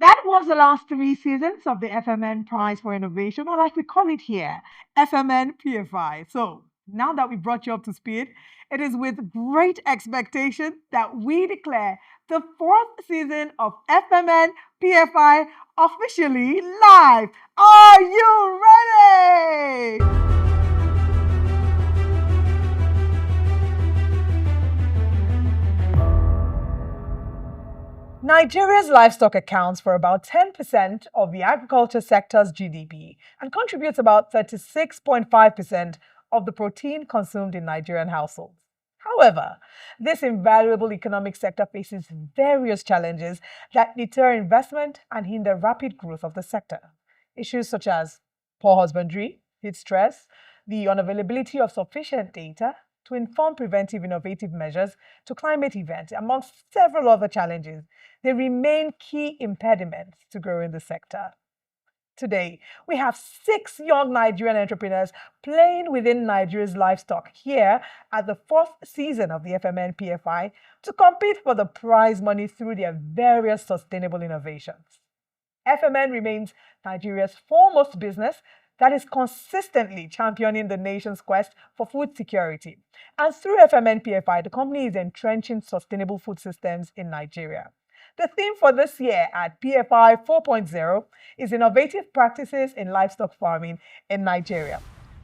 That was the last three seasons of the FMN Prize for Innovation, or like we call it here, FMNPFI. So now that we brought you up to speed, it is with great expectation that we declare the fourth season of FMNPFI officially live. Are you ready? Nigeria's livestock accounts for about 10% of the agriculture sector's GDP and contributes about 36.5% of the protein consumed in Nigerian households. However, this invaluable economic sector faces various challenges that deter investment and hinder rapid growth of the sector. Issues such as poor husbandry, heat stress, the unavailability of sufficient data to inform preventive innovative measures to climate events, amongst several other challenges, they remain key impediments to growing the sector. Today, we have 6 young Nigerian entrepreneurs playing within Nigeria's livestock here at the fourth season of the FMNPFI to compete for the prize money through their various sustainable innovations. FMN remains Nigeria's foremost business that is consistently championing the nation's quest for food security. And through FMNPFI, the company is entrenching sustainable food systems in Nigeria. The theme for this year at PFI 4.0 is Innovative Practices in Livestock Farming in Nigeria.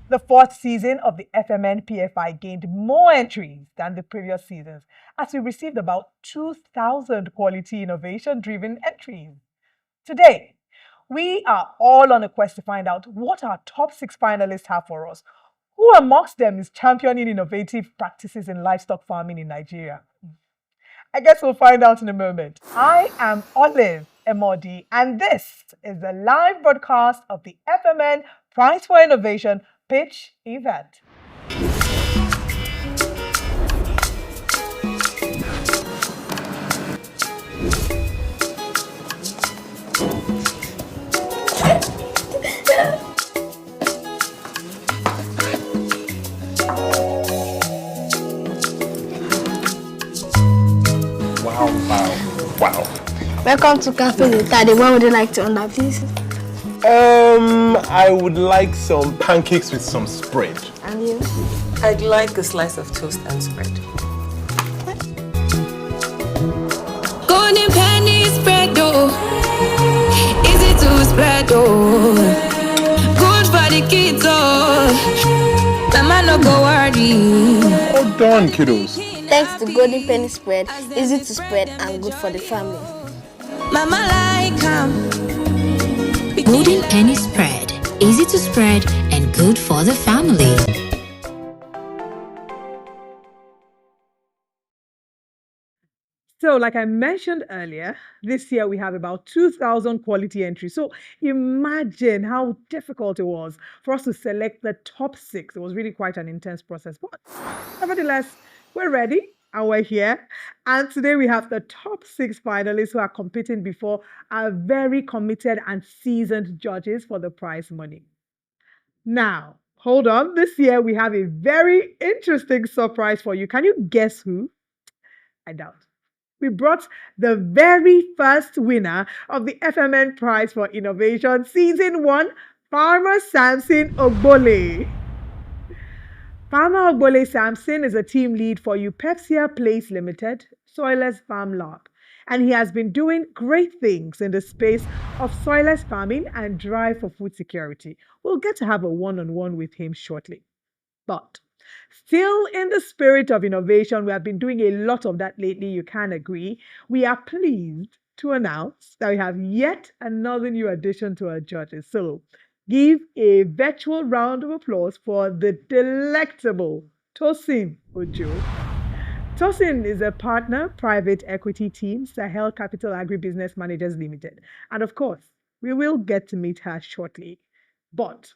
The fourth season of the FMNPFI gained more entries than the previous seasons, as we received about 2,000 quality innovation-driven entries. Today, we are all on a quest to find out what our top 6 finalists have for us. Who amongst them is championing innovative practices in livestock farming in Nigeria? I guess we'll find out in a moment. I am Olive Emodi, and this is the live broadcast of the FMN Prize for Innovation pitch event. Wow. Welcome to Cafe Daddy. What would you like to order, please? I would like some pancakes with some spread. And you? I'd like a slice of toast and spread. Golden penny spread, oh. Easy to spread, oh. Good for the kids, oh. Mama no go worry. Hold on, kiddos. Thanks to Golden Penny Spread, easy to spread and good for the family. Mama like Golden Penny Spread, easy to spread and good for the family. So, like I mentioned earlier, this year we have about 2,000 quality entries. So, imagine how difficult it was for us to select the top 6. It was really quite an intense process. But nevertheless, we're ready and we're here. And today we have the top 6 finalists who are competing before our very committed and seasoned judges for the prize money. Now, hold on. This year we have a very interesting surprise for you. Can you guess who? I doubt. We brought the very first winner of the FMN Prize for Innovation Season 1, Farmer Samson Ogbole. Farmer Ogbole Samson is a team lead for Upepsia Place Limited, Soilless Farm Lab, and he has been doing great things in the space of soilless farming and drive for food security. We'll get to have a one-on-one with him shortly. But still in the spirit of innovation, we have been doing a lot of that lately, you can agree. We are pleased to announce that we have yet another new addition to our judges. So give a virtual round of applause for the delectable Tosin Ojo. Tosin is a partner, private equity team, Sahel Capital Agribusiness Managers Limited. And of course, we will get to meet her shortly. But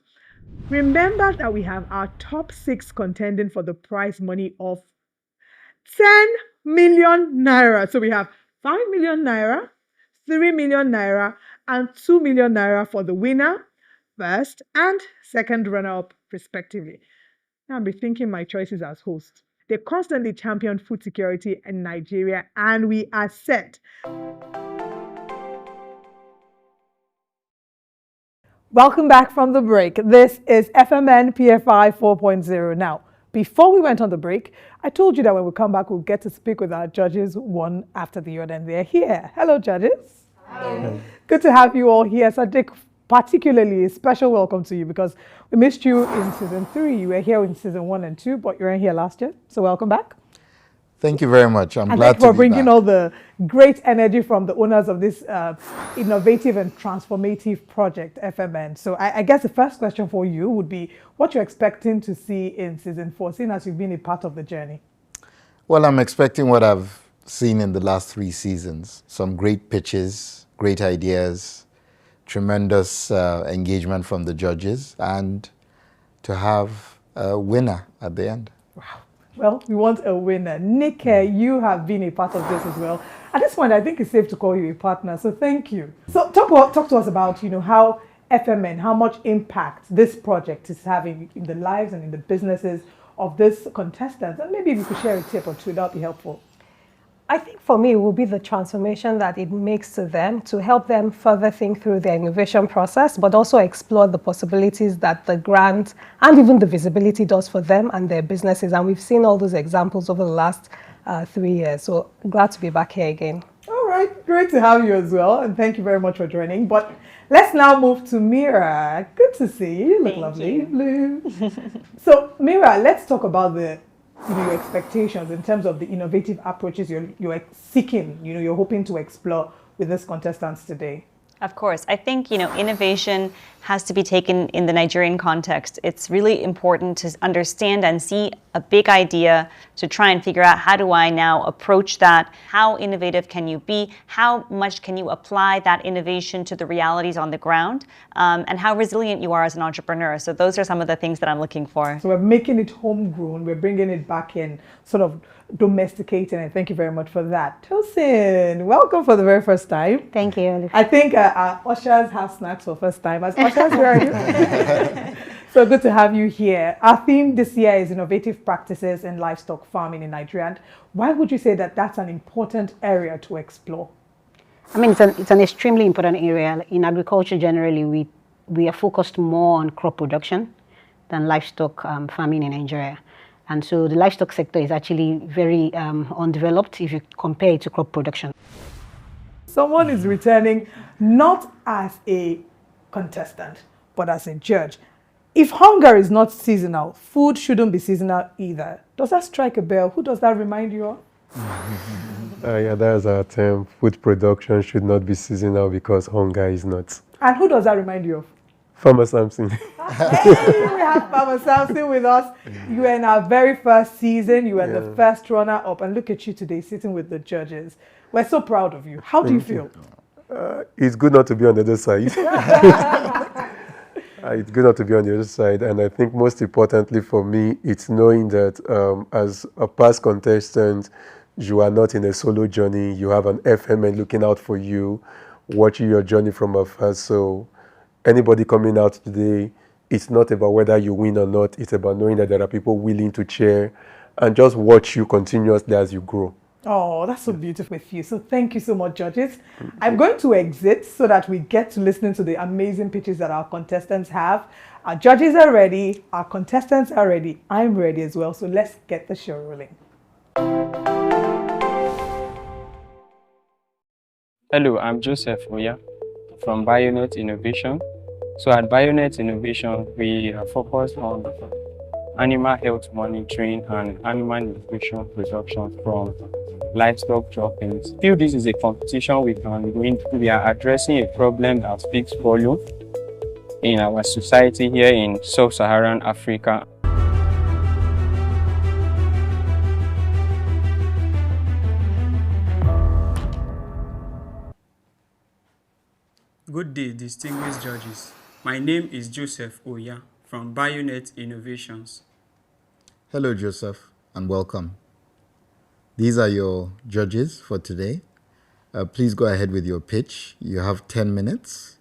remember that we have our top 6 contending for the prize money of 10 million naira. So we have 5 million naira, 3 million naira, and 2 million naira for the winner, first and second runner-up, respectively. Now I'm rethinking my choices as host. They constantly champion food security in Nigeria, and we are set Welcome back from the break. This is FMNPFI 4.0. Now, before we went on the break, I told you that when we come back, we'll get to speak with our judges one after the other, and they're here. Hello, judges. Hi. Good to have you all here. Sadiq, particularly a special welcome to you because we missed you in season 3. You were here in season 1 and 2, but you weren't here last year. So welcome back. Thank you very much. I'm And glad thank you to for be bringing back. all the great energy from the owners of this innovative and transformative project, FMN. So I guess the first question for you would be what you're expecting to see in season 4, seeing as you've been a part of the journey. Well, I'm expecting what I've seen in the last 3 seasons. Some great pitches, great ideas, tremendous engagement from the judges, and to have a winner at the end. Wow. Well, we want a winner. Nick, you have been a part of this as well. At this point, I think it's safe to call you a partner, so thank you. So talk to us about, how FMN, how much impact this project is having in the lives and in the businesses of these contestants. And maybe if you could share a tip or two, that would be helpful. I think for me, it will be the transformation that it makes to them to help them further think through their innovation process, but also explore the possibilities that the grant and even the visibility does for them and their businesses. And we've seen all those examples over the last 3 years. So glad to be back here again. All right, great to have you as well. And thank you very much for joining. But let's now move to Mira. Good to see you. You look lovely. Blue. So Mira, let's talk about your expectations in terms of the innovative approaches you're seeking, you're hoping to explore with these contestants today. Of course. I think, innovation has to be taken in the Nigerian context. It's really important to understand and see a big idea to try and figure out how do I now approach that? How innovative can you be? How much can you apply that innovation to the realities on the ground? And how resilient you are as an entrepreneur. So those are some of the things that I'm looking for. So we're making it homegrown. We're bringing it back in, sort of domesticating it. Thank you very much for that. Tosin, welcome for the very first time. Thank you. I think our ushers have snacks for first time. As ushers, where are you? So good to have you here. Our theme this year is innovative practices in livestock farming in Nigeria. And why would you say that that's an important area to explore? I mean, it's an extremely important area. In agriculture, generally, we are focused more on crop production than livestock farming in Nigeria. And so the livestock sector is actually very undeveloped if you compare it to crop production. Someone is returning not as a contestant, but as a judge. If hunger is not seasonal, food shouldn't be seasonal either. Does that strike a bell? Who does that remind you of? Yeah, that's our term. Food production should not be seasonal because hunger is not. And who does that remind you of? Farmer Samson. Hey, we have Farmer Samson with us. You were in our very first season. You were the first runner-up. And look at you today sitting with the judges. We're so proud of you. How do you feel? It's good not to be on the other side. It's good not to be on the other side. And I think most importantly for me, it's knowing that as a past contestant, you are not in a solo journey. You have an FMN looking out for you, watching your journey from afar. So anybody coming out today, it's not about whether you win or not. It's about knowing that there are people willing to cheer and just watch you continuously as you grow. Oh, that's so beautiful with you. So thank you so much, judges. I'm going to exit so that we get to listen to the amazing pitches that our contestants have. Our judges are ready. Our contestants are ready. I'm ready as well. So let's get the show rolling. Hello, I'm Joseph Oya from Bionet Innovation. So at Bionet Innovation, we are focused on animal health monitoring and animal nutrition production from livestock droppings. I feel this is a competition we can win. We are addressing a problem that speaks volume in our society here in sub-Saharan Africa. Good day, distinguished judges. My name is Joseph Oya from Bionet Innovations. Hello, Joseph, and welcome. These are your judges for today. Please go ahead with your pitch. You have 10 minutes,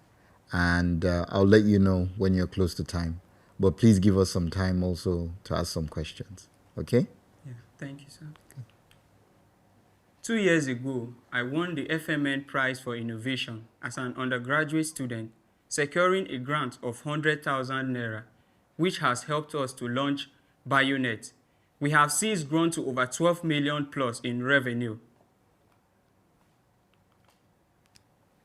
and I'll let you know when you're close to time. But please give us some time also to ask some questions. Okay? Yeah, thank you, sir. 2 years ago, I won the FMN Prize for Innovation as an undergraduate student securing a grant of 100,000 naira, which has helped us to launch BioNet. We have since grown to over 12 million plus in revenue.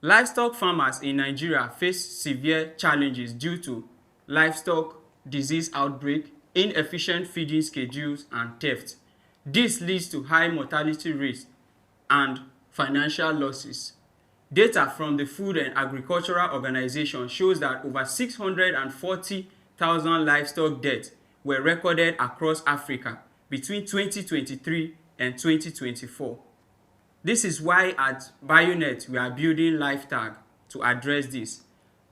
Livestock farmers in Nigeria face severe challenges due to livestock disease outbreak, inefficient feeding schedules, and theft. This leads to high mortality rates and financial losses. Data from the Food and Agricultural Organization shows that over 640,000 livestock deaths were recorded across Africa between 2023 and 2024. This is why at BioNet we are building LifeTag to address this.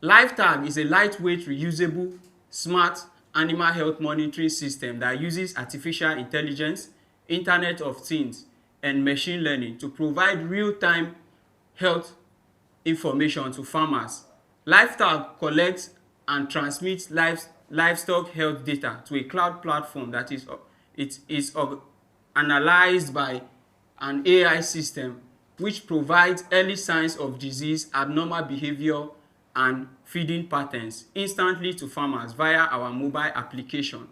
LifeTag is a lightweight, reusable, smart animal health monitoring system that uses artificial intelligence, Internet of Things, and machine learning to provide real-time health information to farmers. LifeTag collects and transmits livestock health data to a cloud platform that is analyzed by an AI system which provides early signs of disease, abnormal behavior, and feeding patterns instantly to farmers via our mobile application.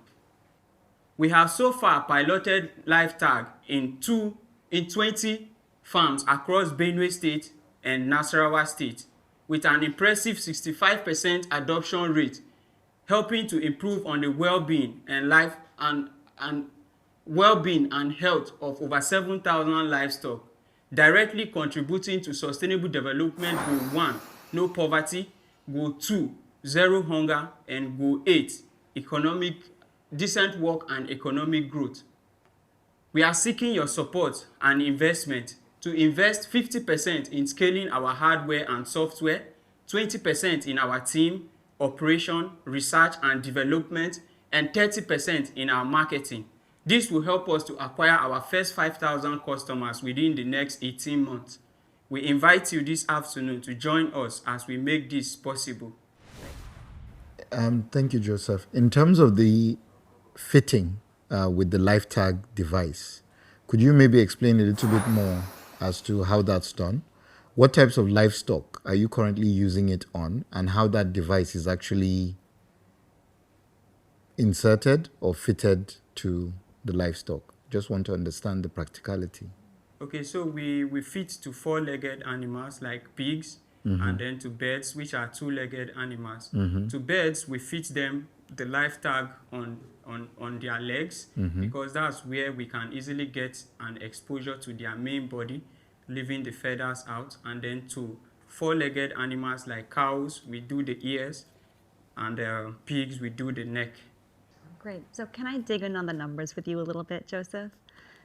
We have so far piloted LifeTag in 20 farms across Benue State and Nasarawa State, with an impressive 65% adoption rate, helping to improve on the well-being and health of over 7,000 livestock, directly contributing to Sustainable Development Goal 1, no poverty, Goal 2, zero hunger, and Goal 8, decent work and economic growth. We are seeking your support and investment to invest 50% in scaling our hardware and software, 20% in our team, operation, research and development, and 30% in our marketing. This will help us to acquire our first 5,000 customers within the next 18 months. We invite you this afternoon to join us as we make this possible. Thank you, Joseph. In terms of the fitting with the LifeTag device, could you maybe explain a little bit more as to how that's done? What types of livestock are you currently using it on, and how that device is actually inserted or fitted to the livestock? Just want to understand the practicality. Okay, so we fit to four-legged animals like pigs, and then to birds, which are two-legged animals. To birds, we fit them the LifeTag on their legs, because that's where we can easily get an exposure to their main body, leaving the feathers out. And then to four-legged animals like cows, we do the ears, and pigs, we do the neck. Great. So can I dig in on the numbers with you a little bit, Joseph?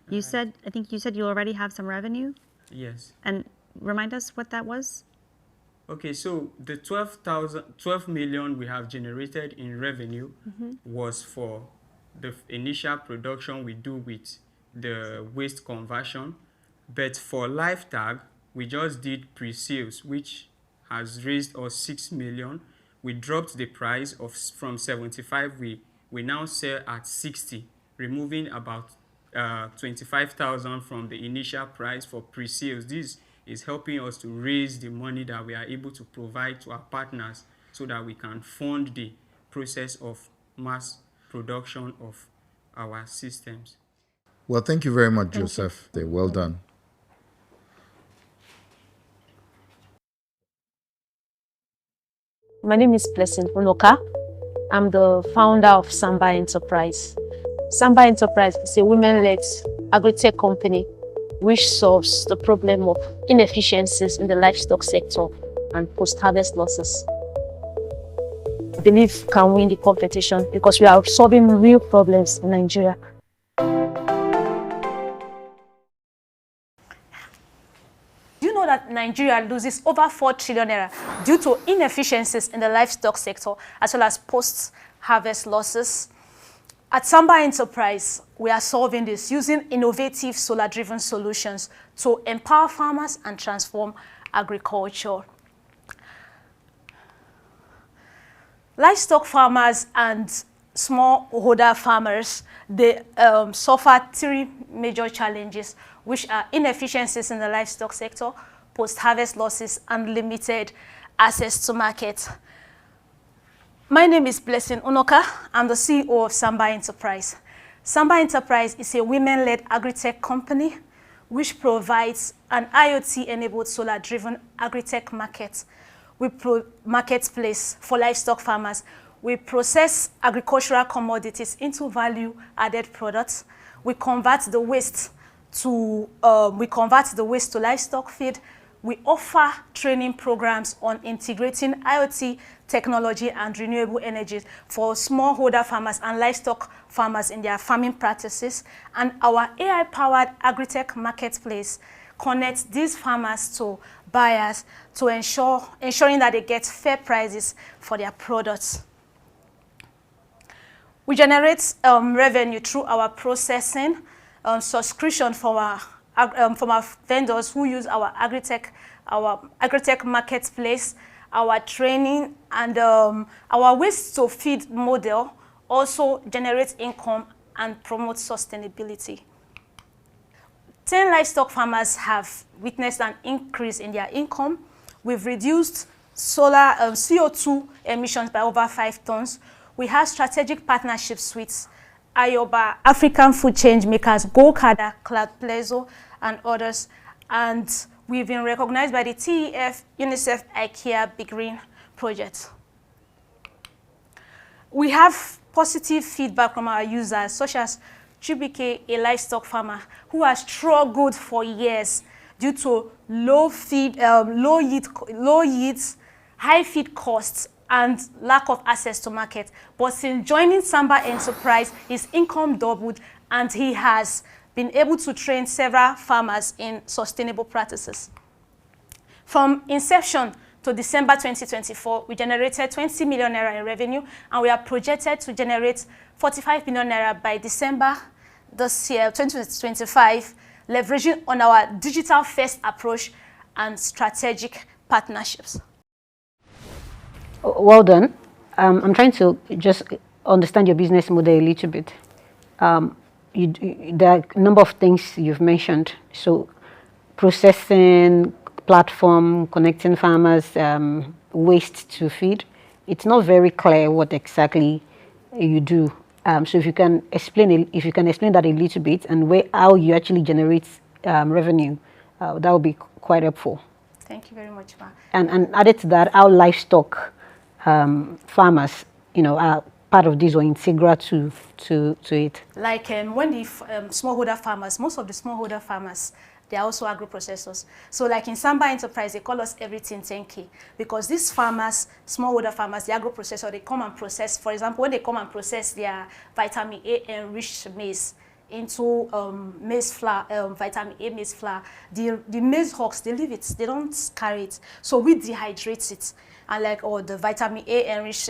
I think you said you already have some revenue? Yes. And remind us what that was? Okay, so the 12 million we have generated in revenue was for the initial production we do with the waste conversion. But for LifeTag, we just did pre-sales, which has raised us 6 million. We dropped the price from 75, we now sell at 60, removing about 25,000 from the initial price for pre-sales. This is helping us to raise the money that we are able to provide to our partners so that we can fund the process of mass production of our systems. Well, thank you very much, Joseph. Well done. My name is Blessing Unoka. I'm the founder of Samba Enterprise. Samba Enterprise is a women-led agri-tech company which solves the problem of inefficiencies in the livestock sector and post-harvest losses. I believe we can win the competition because we are solving real problems in Nigeria. Do you know that Nigeria loses over 4 trillion naira due to inefficiencies in the livestock sector as well as post-harvest losses? At Samba Enterprise, we are solving this using innovative solar-driven solutions to empower farmers and transform agriculture. Livestock farmers and smallholder farmers, they suffer 3 major challenges, which are inefficiencies in the livestock sector, post-harvest losses, and limited access to market. My name is Blessing Unoka. I'm the CEO of Samba Enterprise. Samba Enterprise is a women-led agri-tech company which provides an IoT-enabled solar-driven agri-tech marketplace for livestock farmers. We process agricultural commodities into value-added products. We convert the waste to livestock feed. We offer training programs on integrating IoT technology and renewable energies for smallholder farmers and livestock farmers in their farming practices. And our AI-powered agri-tech marketplace connects these farmers to buyers to ensuring that they get fair prices for their products. We generate revenue through our processing, subscription from our vendors who use our agri-tech marketplace, our training, and our waste to feed model also generates income and promotes sustainability. 10 livestock farmers have witnessed an increase in their income. We've reduced CO2 emissions by over 5 tons. We have strategic partnerships with Ayoba, African Food Change Makers, Golkada, Cloud Plezo, and others. And we've been recognized by the TEF, UNICEF, IKEA, Big Green project. We have positive feedback from our users, such as Chibike, a livestock farmer who has struggled for years due to low yields, high feed costs, and lack of access to market. But since joining Samba Enterprise, his income doubled, and he has been able to train several farmers in sustainable practices. From inception to December 2024, we generated 20 million naira in revenue, and we are projected to generate 45 million naira by December this year, 2025, leveraging on our digital-first approach and strategic partnerships. Well done. I'm trying to just understand your business model a little bit. There are a number of things you've mentioned. So processing, platform, connecting farmers, waste to feed. It's not very clear what exactly you do. So if you can explain that a little bit and how you actually generate revenue, that would be quite helpful. Thank you very much, Ma. And added to that, our livestock farmers, are part of this or integral to it. Like when the smallholder farmers, most of the smallholder farmers, they are also agro-processors. So like in Samba Enterprise, they call us everything 10K, because these farmers, smallholder farmers, the agro-processor, they come and process. For example, when they come and process their vitamin A enriched maize into maize flour, vitamin A maize flour, the maize husks, they leave it, they don't carry it. So we dehydrate it, and the vitamin A enriched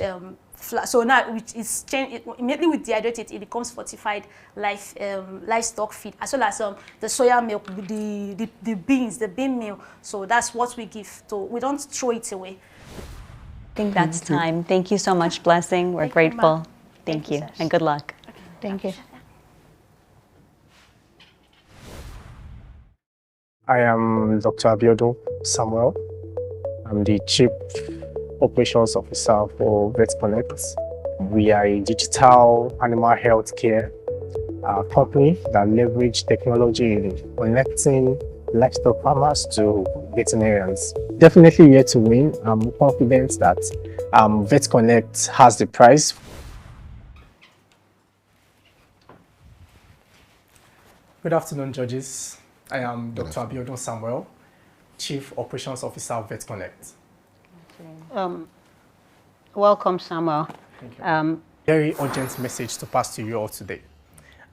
flour. So now it's changed. Immediately we dehydrate it, it becomes fortified livestock feed, as well as the soya milk, the beans, the bean meal. So that's what we give. We don't throw it away. I think that's time. Thank you so much, Blessing. We're grateful. Thank you, and good luck. Thank you. I am Dr. Abiodun Samuel. I'm the Chief Operations Officer for VetConnect. We are a digital animal health care company that leverage technology in connecting livestock farmers to veterinarians. Definitely here to win. I'm confident that VetConnect has the prize. Good afternoon, judges. I am Dr. Abiodun Samuel, Chief Operations Officer of VetConnect. Welcome, Samuel. Thank you. Very urgent message to pass to you all today.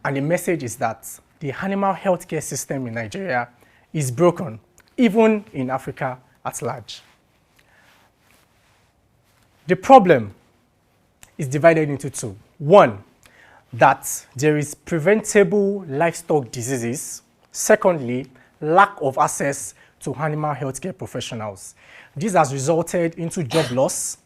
And the message is that the animal healthcare system in Nigeria is broken, even in Africa at large. The problem is divided into two. One, that there is preventable livestock diseases. Secondly, lack of access to animal healthcare professionals. This has resulted into job loss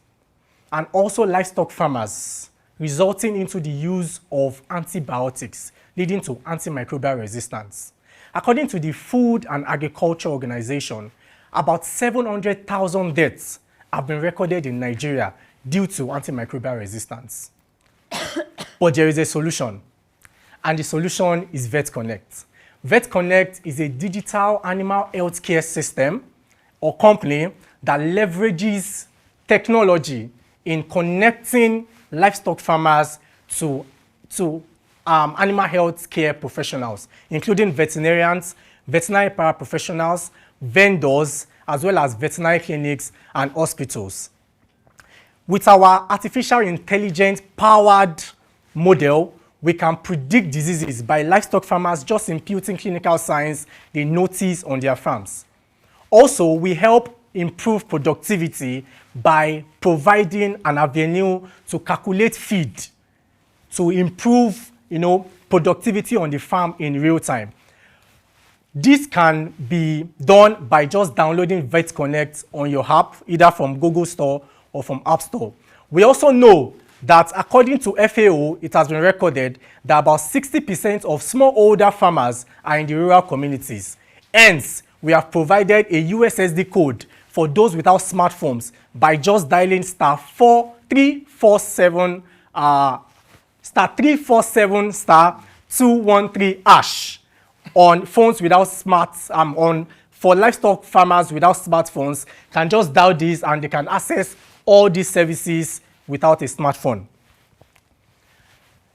and also livestock farmers, resulting into the use of antibiotics, leading to antimicrobial resistance. According to the Food and Agriculture Organization, about 700,000 deaths have been recorded in Nigeria due to antimicrobial resistance. But there is a solution, and the solution is VetConnect. VetConnect is a digital animal healthcare system or company that leverages technology in connecting livestock farmers to animal health care professionals, including veterinarians, veterinary paraprofessionals, vendors, as well as veterinary clinics and hospitals. With our artificial intelligence powered model, we can predict diseases by livestock farmers just imputing clinical signs they notice on their farms. Also, we help improve productivity by providing an avenue to calculate feed to improve, productivity on the farm in real time. This can be done by just downloading VetConnect on your app, either from Google Store or from App Store. We also know that according to FAO, it has been recorded that about 60% of smallholder farmers are in the rural communities. Hence, we have provided a USSD code for those without smartphones by just dialing *347 *213# on phones without for livestock farmers without smartphones can just dial this and they can access all these services without a smartphone.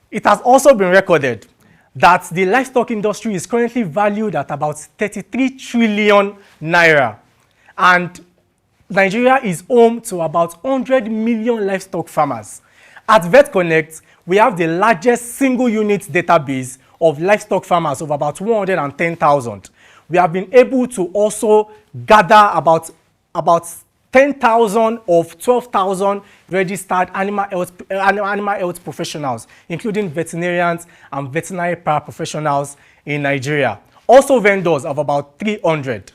It has also been recorded that the livestock industry is currently valued at about 33 trillion naira, and Nigeria is home to about 100 million livestock farmers. At VetConnect, we have the largest single unit database of livestock farmers of about 110,000. We have been able to also gather about 10,000 of 12,000 registered animal health professionals, including veterinarians and veterinary paraprofessionals in Nigeria. Also vendors of about 300.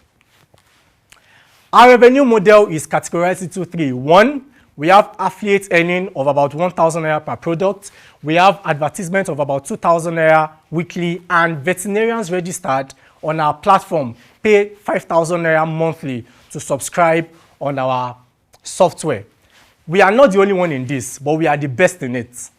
Our revenue model is categorized into three. One, we have affiliate earning of about 1,000 naira per product. We have advertisement of about 2,000 naira weekly, and veterinarians registered on our platform pay 5,000 naira monthly to subscribe on our software. We are not the only one in this, but we are the best in it.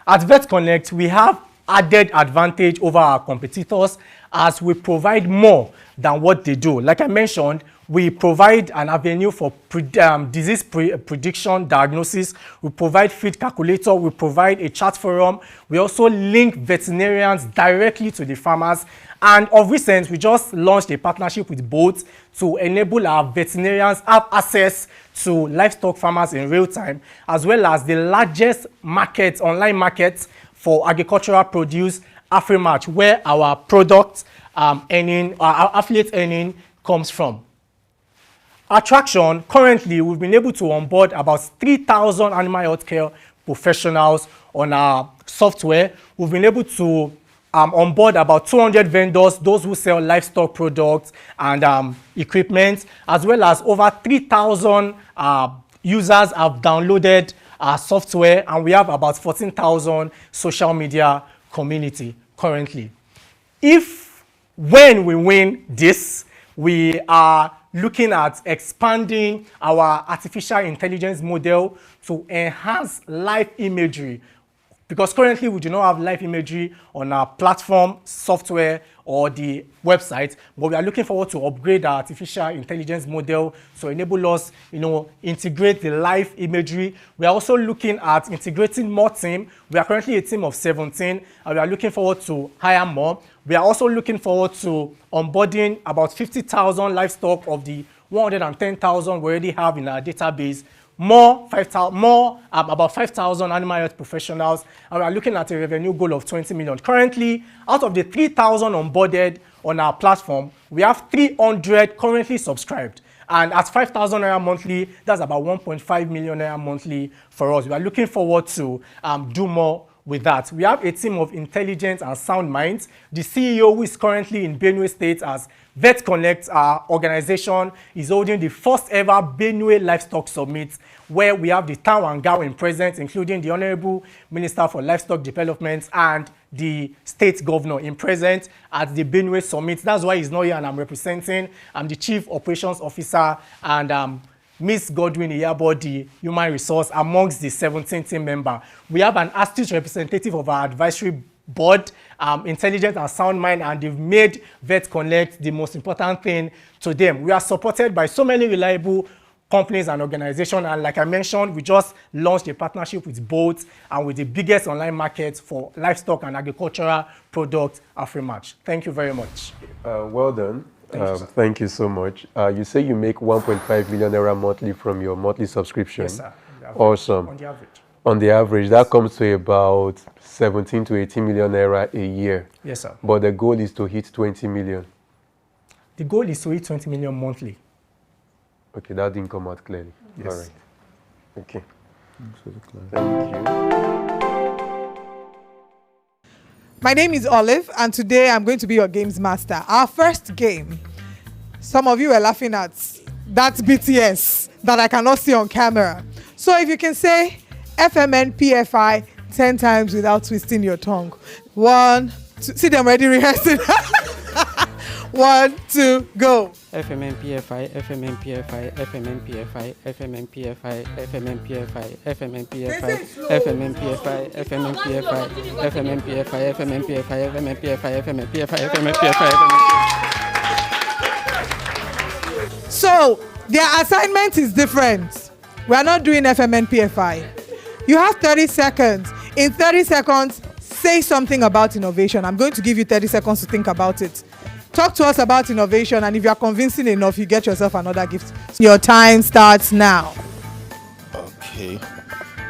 At VetConnect, we have added advantage over our competitors as we provide more than what they do. Like I mentioned, we provide an avenue for disease prediction diagnosis. We provide feed calculator. We provide a chat forum. We also link veterinarians directly to the farmers. And of recent, we just launched a partnership with Bolt to enable our veterinarians have access to livestock farmers in real time, as well as the largest market, online market for agricultural produce, Afrimatch, where our product our affiliate earning comes from. Attraction, currently, we've been able to onboard about 3,000 animal healthcare professionals on our software. We've been able to onboard about 200 vendors, those who sell livestock products and equipment, as well as over 3,000 users have downloaded our software, and we have about 14,000 social media community currently. When we win this, we are looking at expanding our artificial intelligence model to enhance live imagery, because currently we do not have live imagery on our platform, software, or the website, but we are looking forward to upgrade our artificial intelligence model to enable us, integrate the live imagery. We are also looking at integrating more team. We are currently a team of 17, and we are looking forward to hire more. We are also looking forward to onboarding about 50,000 livestock of the 110,000 we already have in our database. About 5,000 animal health professionals, and we are looking at a revenue goal of 20 million. Currently, out of the 3,000 onboarded on our platform, we have 300 currently subscribed. And at 5,000 naira monthly, that's about 1.5 million naira monthly for us. We are looking forward to do more with that. We have a team of intelligent and sound minds. The CEO, who is currently in Benue State as VetConnect, our organization, is holding the first ever Benue Livestock Summit, where we have the town and gown in presence, including the Honorable Minister for Livestock Development and the state governor in presence at the Benue Summit. That's why he's not here and I'm representing. I'm the Chief Operations Officer and Miss Godwin Iyabodi, Human Resource, amongst the 17 team members. We have an astute representative of our advisory board, intelligent and sound mind, and they've made Vet Connect the most important thing to them. We are supported by so many reliable companies and organizations, and like I mentioned, we just launched a partnership with Bolt and with the biggest online market for livestock and agricultural products, Afrimatch. Thank you very much. Well done. Thank you, Thank you so much. You say you make 1.5 million naira monthly from your monthly subscription. Yes, sir. Awesome. On the average. On the average, that comes to about 17 to 18 million naira a year. Yes, sir. But the goal is to hit 20 million. The goal is to hit 20 million monthly. Okay, that didn't come out clearly. Yes. All right. Okay. Thank you. My name is Olive, and today I'm going to be your games master. Our first game, some of you are laughing at that BTS that I cannot see on camera. So if you can say FMNPFI 10 times without twisting your tongue. 1, 2, see them already rehearsing. 1, 2, go. FMNPFI, FMNPFI, FMNPFI, FMNPFI, FMNPFI, FMNPFI, FMNPFI, FMNPFI, FMNPFI, FMNPFI, FMNPFI, FMNPFI, FMNPFI. So their assignment is different. We are not doing FMNPFI. You have 30 seconds. In 30 seconds, say something about innovation. I'm going to give you 30 seconds to think about it. Talk to us about innovation, and if you are convincing enough, you get yourself another gift. Your time starts now. Okay.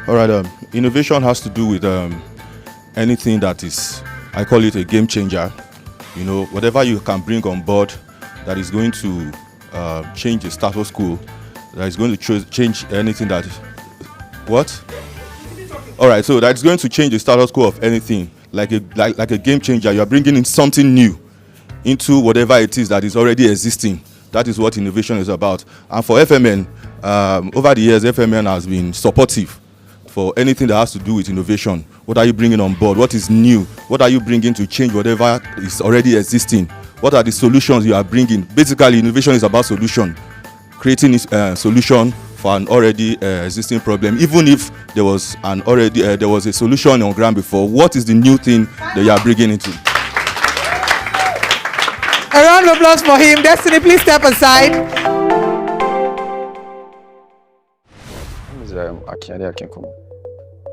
All right. Innovation has to do with anything that is, I call it a game changer. You know, whatever you can bring on board that is going to change the status quo, that is going to change anything that is, what? All right. So that's going to change the status quo of anything, like a game changer. You are bringing in something new into whatever it is that is already existing. That is what innovation is about. And for FMN, over the years, FMN has been supportive for anything that has to do with innovation. What are you bringing on board? What is new? What are you bringing to change whatever is already existing? What are the solutions you are bringing? Basically, innovation is about solution, creating a solution for an already existing problem. Even if there was a solution on ground before, what is the new thing that you are bringing into? A round of applause for him. Destiny, please step aside. My name is Akiade Akinkumu,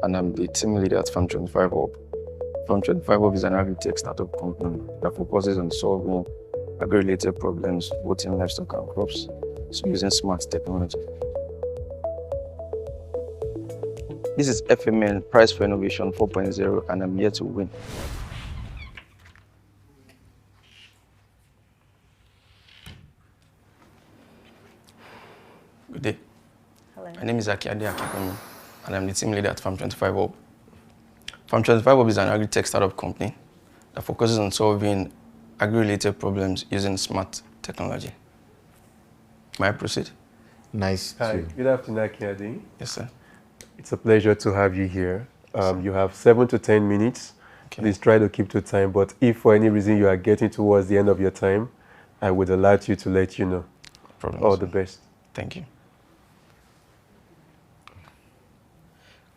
and I'm the team leader at Farm 25 Hub. Farm 25 Hub is an agri-tech startup company that focuses on solving agri-related problems both in livestock and crops, so using smart technology. This is FMN Prize for Innovation 4.0, and I'm here to win. Good day. Hello. My name is Akiade Akinkumu, and I'm the team leader at Farm 25 Hub. Farm 25 Hub is an agri-tech startup company that focuses on solving agri-related problems using smart technology. May I proceed? Nice. Hi, good afternoon, Akiade. Yes, sir. It's a pleasure to have you here. You have 7 to 10 minutes. Okay. Please try to keep to time, but if for any reason you are getting towards the end of your time, I would allow you to let you know. All the best. Thank you.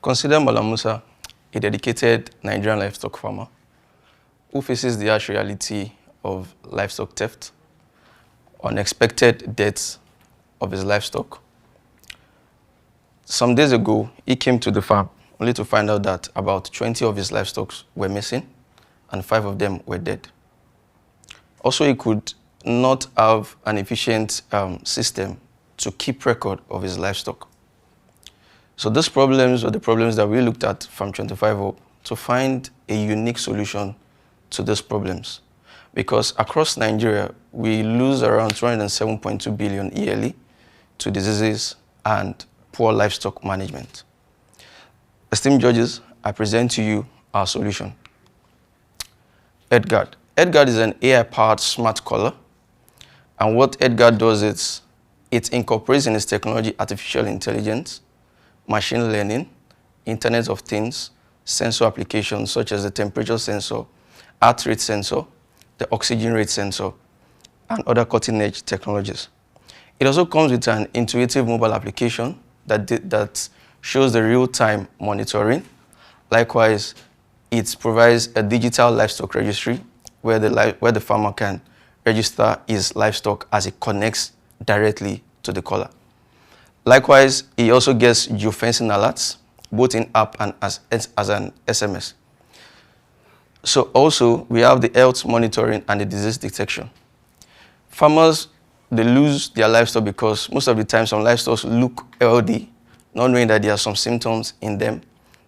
Consider Malam Musa a dedicated Nigerian livestock farmer who faces the harsh reality of livestock theft, unexpected deaths of his livestock. Some days ago, he came to the farm only to find out that about 20 of his livestock were missing and 5 of them were dead. Also, he could not have an efficient system to keep record of his livestock. So those problems were the problems that we looked at from 25 Hope to find a unique solution to those problems. Because across Nigeria, we lose around 207.2 billion yearly to diseases and poor livestock management. Esteemed judges, I present to you our solution. Edgard. Edgard is an AI-powered smart collar. And what Edgard does is, it incorporates in its technology artificial intelligence, machine learning, Internet of Things, sensor applications such as the temperature sensor, heart rate sensor, the oxygen rate sensor, and other cutting-edge technologies. It also comes with an intuitive mobile application that shows the real-time monitoring. Likewise, it provides a digital livestock registry where the farmer can register his livestock as it connects directly to the collar. Likewise, he also gets geofencing alerts, both in app and as an SMS. So also, we have the health monitoring and the disease detection. Farmers, they lose their livestock because most of the time some livestock look healthy, not knowing that there are some symptoms in them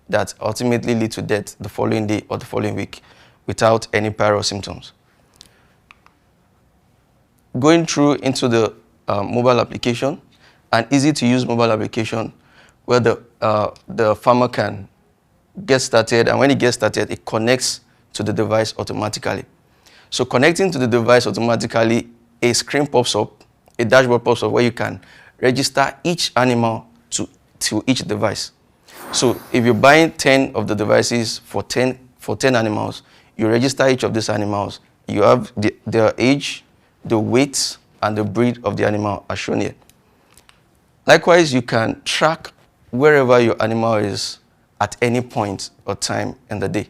that ultimately lead to death the following day or the following week without any prior symptoms. Going through into the mobile application, an easy-to-use mobile application where the farmer can get started, and when it gets started, it connects to the device automatically. So connecting to the device automatically, a screen pops up, a dashboard pops up where you can register each animal to each device. So if you're buying 10 of the devices for 10 animals, you register each of these animals. You have their age, the weight, and the breed of the animal as shown here. Likewise, you can track wherever your animal is at any point or time in the day.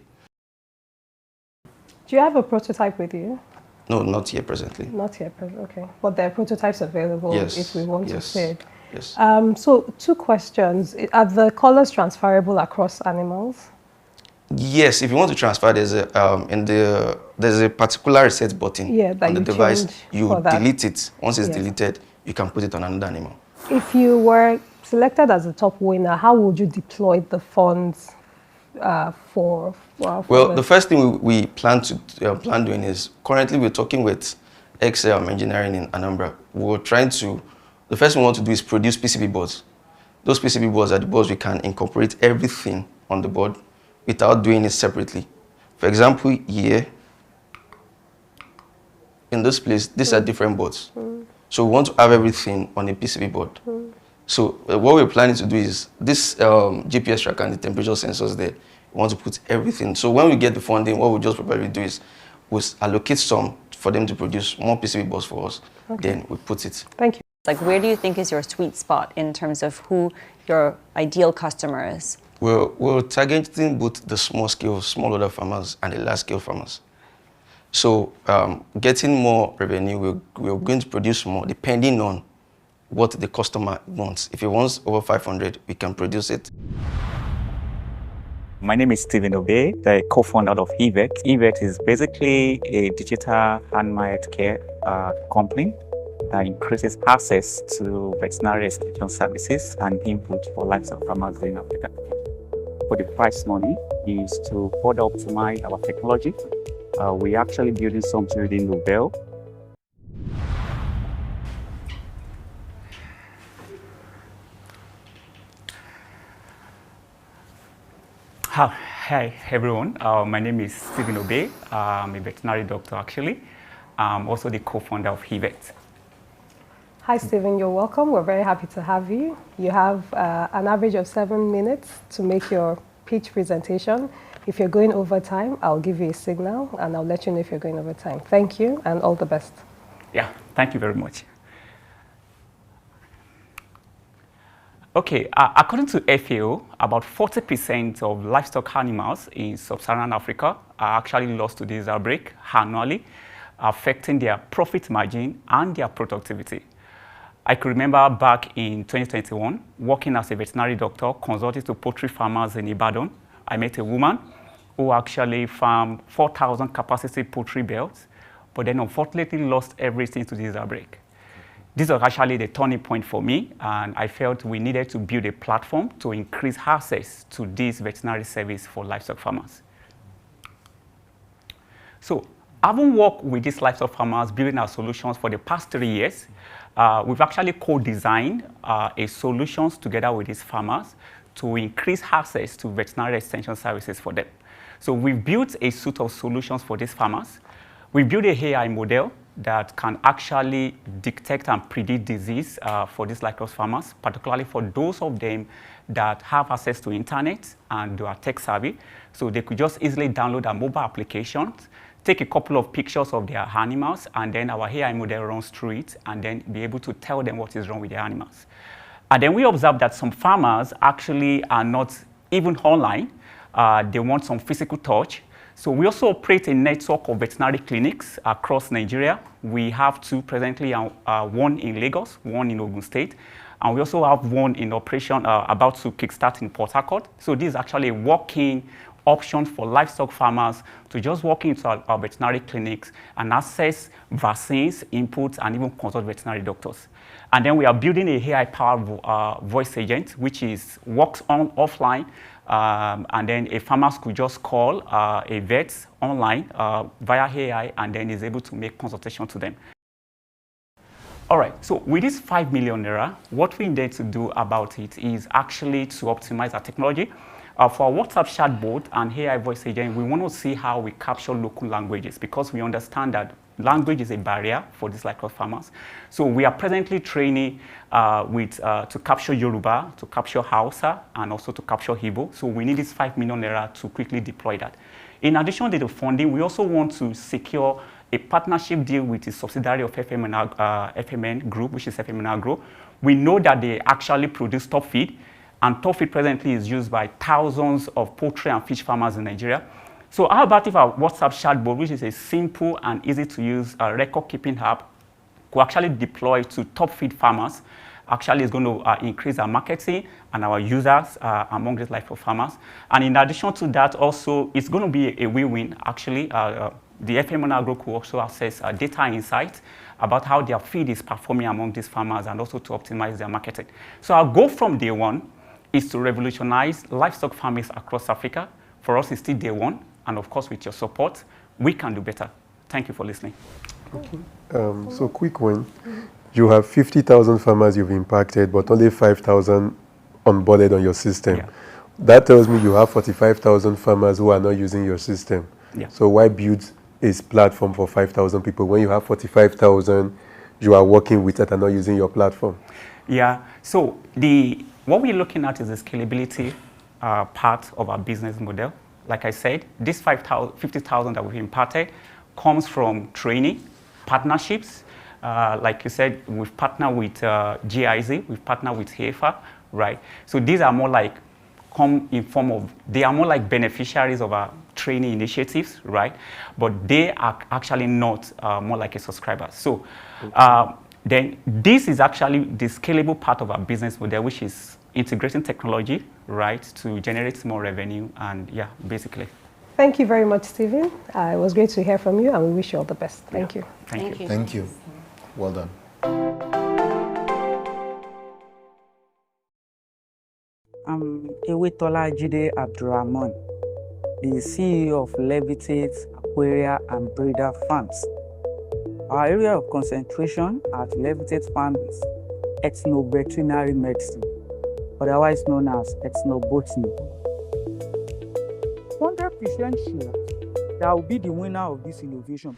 Do you have a prototype with you? No, not yet presently. Not yet, okay. But there are prototypes available if we want to see it. Yes. So 2 questions. Are the colors transferable across animals? Yes, if you want to transfer, there's a particular reset button on the device. You delete it. Once it's deleted, you can put it on another animal. If you were selected as the top winner, how would you deploy the funds for Well, the first thing we plan doing is, currently we're talking with Excel Engineering in Anambra. The first thing we want to do is produce PCB boards. Those PCB boards are the boards we can incorporate everything on the board without doing it separately. For example, here, in this place, these are different boards. So we want to have everything on a PCB board. So what we're planning to do is, this GPS tracker and the temperature sensors there, we want to put everything. So when we get the funding, what we'll just probably do is we'll allocate some for them to produce more PCB boards for us. Then we put it. Thank you. Like, where do you think is your sweet spot in terms of who your ideal customer is? We're targeting both the small-scale, smallholder farmers and the large-scale farmers. So getting more revenue, we're going to produce more depending on what the customer wants. If he wants over 500, we can produce it. My name is Stephen Obey, the co-founder of EVET. EVET is basically a digital handmade care company that increases access to veterinary extension services and input for livestock farmers in Africa. For the price money is to further optimize our technology. We're actually building something within Nobel. Hi everyone, my name is Stephen Obey. I'm a veterinary doctor actually. I'm also the co-founder of EVET. Hi Stephen, you're welcome. We're very happy to have you. You have an average of 7 minutes to make your pitch presentation. If you're going over time, I'll give you a signal and I'll let you know if you're going over time. Thank you and all the best. Yeah, thank you very much. Okay, according to FAO, about 40% of livestock animals in sub-Saharan Africa are actually lost to this outbreak annually, affecting their profit margin and their productivity. I could remember back in 2021, working as a veterinary doctor, consulting to poultry farmers in Ibadan. I met a woman who actually farmed 4,000 capacity poultry belts, but then unfortunately lost everything to this outbreak. This was actually the turning point for me, and I felt we needed to build a platform to increase access to this veterinary service for livestock farmers. So, having worked with these livestock farmers building our solutions for the past 3 years, we've actually co-designed a solutions together with these farmers to increase access to veterinary extension services for them. So we've built a suite of solutions for these farmers. We built a AI model that can actually detect and predict disease for these livestock farmers, particularly for those of them that have access to internet and are tech savvy. So they could just easily download our mobile applications take a couple of pictures of their animals, and then our AI model runs through it, and then be able to tell them what is wrong with their animals. And then we observed that some farmers actually are not even online. They want some physical touch. So we also operate a network of veterinary clinics across Nigeria. We have 2 presently, one in Lagos, one in Ogun State. And we also have one in operation about to kickstart in Port Harcourt. So this is actually a walk-in option for livestock farmers to just walk into our veterinary clinics and access vaccines, inputs, and even consult veterinary doctors. And then we are building a AI-powered voice agent, which works offline, and then a farmer could just call a vet online via AI, and then is able to make consultation to them. All right, so with this 5 million naira, what we intend to do about it is actually to optimize our technology. For our WhatsApp chatbot and AI voice agent, we want to see how we capture local languages, because we understand that language is a barrier for these livestock farmers. So we are presently training to capture Yoruba, to capture Hausa, and also to capture Igbo. So we need this 5 million naira to quickly deploy that. In addition to the funding, we also want to secure a partnership deal with the subsidiary of FMN Group, which is FMN Agro. We know that they actually produce top feed, and top feed presently is used by thousands of poultry and fish farmers in Nigeria. So how about if our WhatsApp chatbot, which is a simple and easy to use record-keeping app, could actually deploy to top feed farmers, actually is going to increase our marketing and our users among these livestock farmers. And in addition to that, also, it's going to be a win-win, actually. The FMN Agro could also access data insights about how their feed is performing among these farmers, and also to optimize their marketing. So our goal from day one is to revolutionize livestock farming across Africa. For us, it's still day one, and of course, with your support, we can do better. Thank you for listening. Okay. So quick one. You have 50,000 farmers you've impacted, but only 5,000 onboarded on your system. Yeah. That tells me you have 45,000 farmers who are not using your system. Yeah. So why build a platform for 5,000 people when you have 45,000 you are working with that are not using your platform? Yeah, so what we're looking at is the scalability part of our business model. Like I said, this 50,000 that we've imparted comes from training, partnerships. Like you said, we've partnered with GIZ, we've partnered with HEFA, right? So these are more like they are more like beneficiaries of our training initiatives, right? But they are actually not more like a subscriber. So then this is actually the scalable part of our business model, which is integrating technology, right, to generate more revenue, and yeah, basically. Thank you very much, Stephen. It was great to hear from you, and we wish you all the best. Thank you. Thank you. Thank you. Well done. I'm Ewetola Jide Abdurrahman, the CEO of Livestock Aquaria and Breeder Farms. Our area of concentration at Livestock Farm is ethno-veterinary medicine, otherwise known as ethnobotany. 100% sure that will be the winner of this innovation.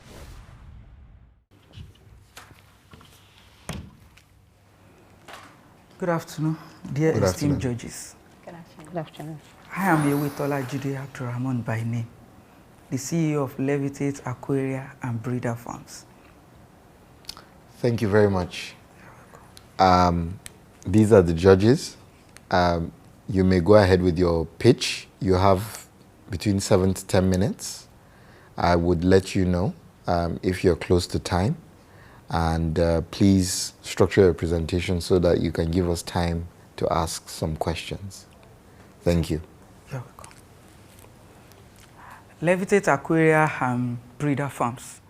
Good afternoon, dear esteemed judges. Good afternoon. I am Ewetola Jide Abdurrahman by name, the CEO of Livestock Aquaria and Breeder Farms. Thank you very much. These are the judges. You may go ahead with your pitch. You have between 7 to 10 minutes. I would let you know if you're close to time. And please structure your presentation so that you can give us time to ask some questions. Thank you. You're welcome. Livestock Aquaria and Breeder Farms.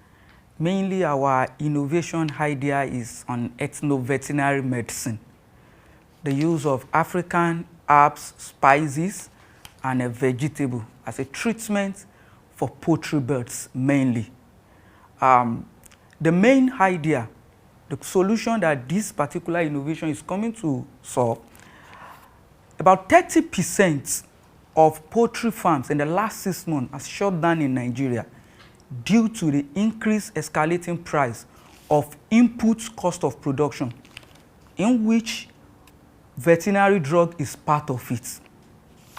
Mainly our innovation idea is on ethno-veterinary medicine. The use of African herbs, spices, and a vegetable as a treatment for poultry birds mainly. The main idea, the solution that this particular innovation is coming to solve, about 30% of poultry farms in the last 6 months has shut down in Nigeria due to the increased escalating price of input cost of production, in which veterinary drug is part of it.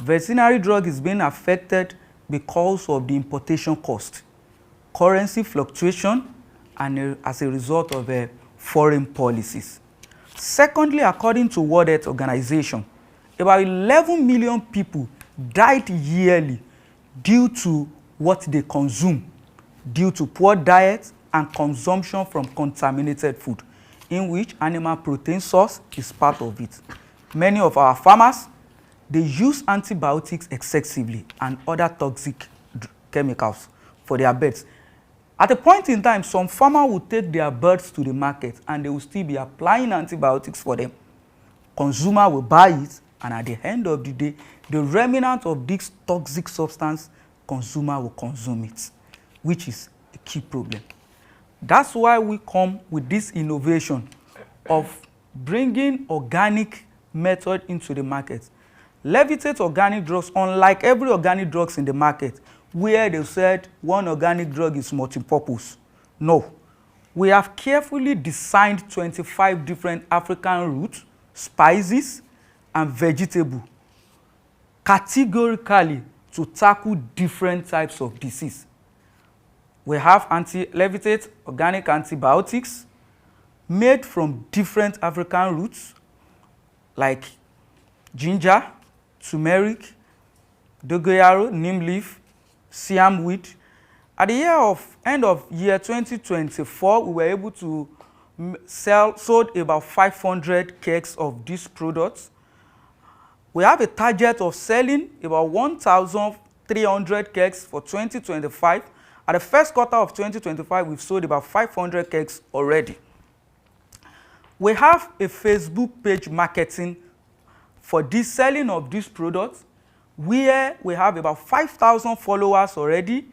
Veterinary drug is being affected because of the importation cost. currency fluctuation, and as a result of foreign policies. Secondly, according to World Health Organization, about 11 million people died yearly due to what they consume, due to poor diet and consumption from contaminated food, in which animal protein source is part of it. Many of our farmers, they use antibiotics excessively and other toxic chemicals for their birds. At a point in time, some farmers will take their birds to the market and they will still be applying antibiotics for them. Consumer will buy it, and at the end of the day, the remnant of this toxic substance, consumer will consume it, which is a key problem. That's why we come with this innovation of bringing organic method into the market. Levitate organic drugs, unlike every organic drugs in the market, where they said one organic drug is multi-purpose. No. We have carefully designed 25 different African roots, spices, and vegetables categorically to tackle different types of disease. We have Levitate organic antibiotics made from different African roots like ginger, turmeric, dogoyaro, neem leaf, siam weed. At the end of year 2024, we were able to sold about 500 kegs of these products. We have a target of selling about 1,300 kegs for 2025. At the first quarter of 2025, we've sold about 500 kegs already. We have a Facebook page marketing for this selling of these products, where we have about 5,000 followers already,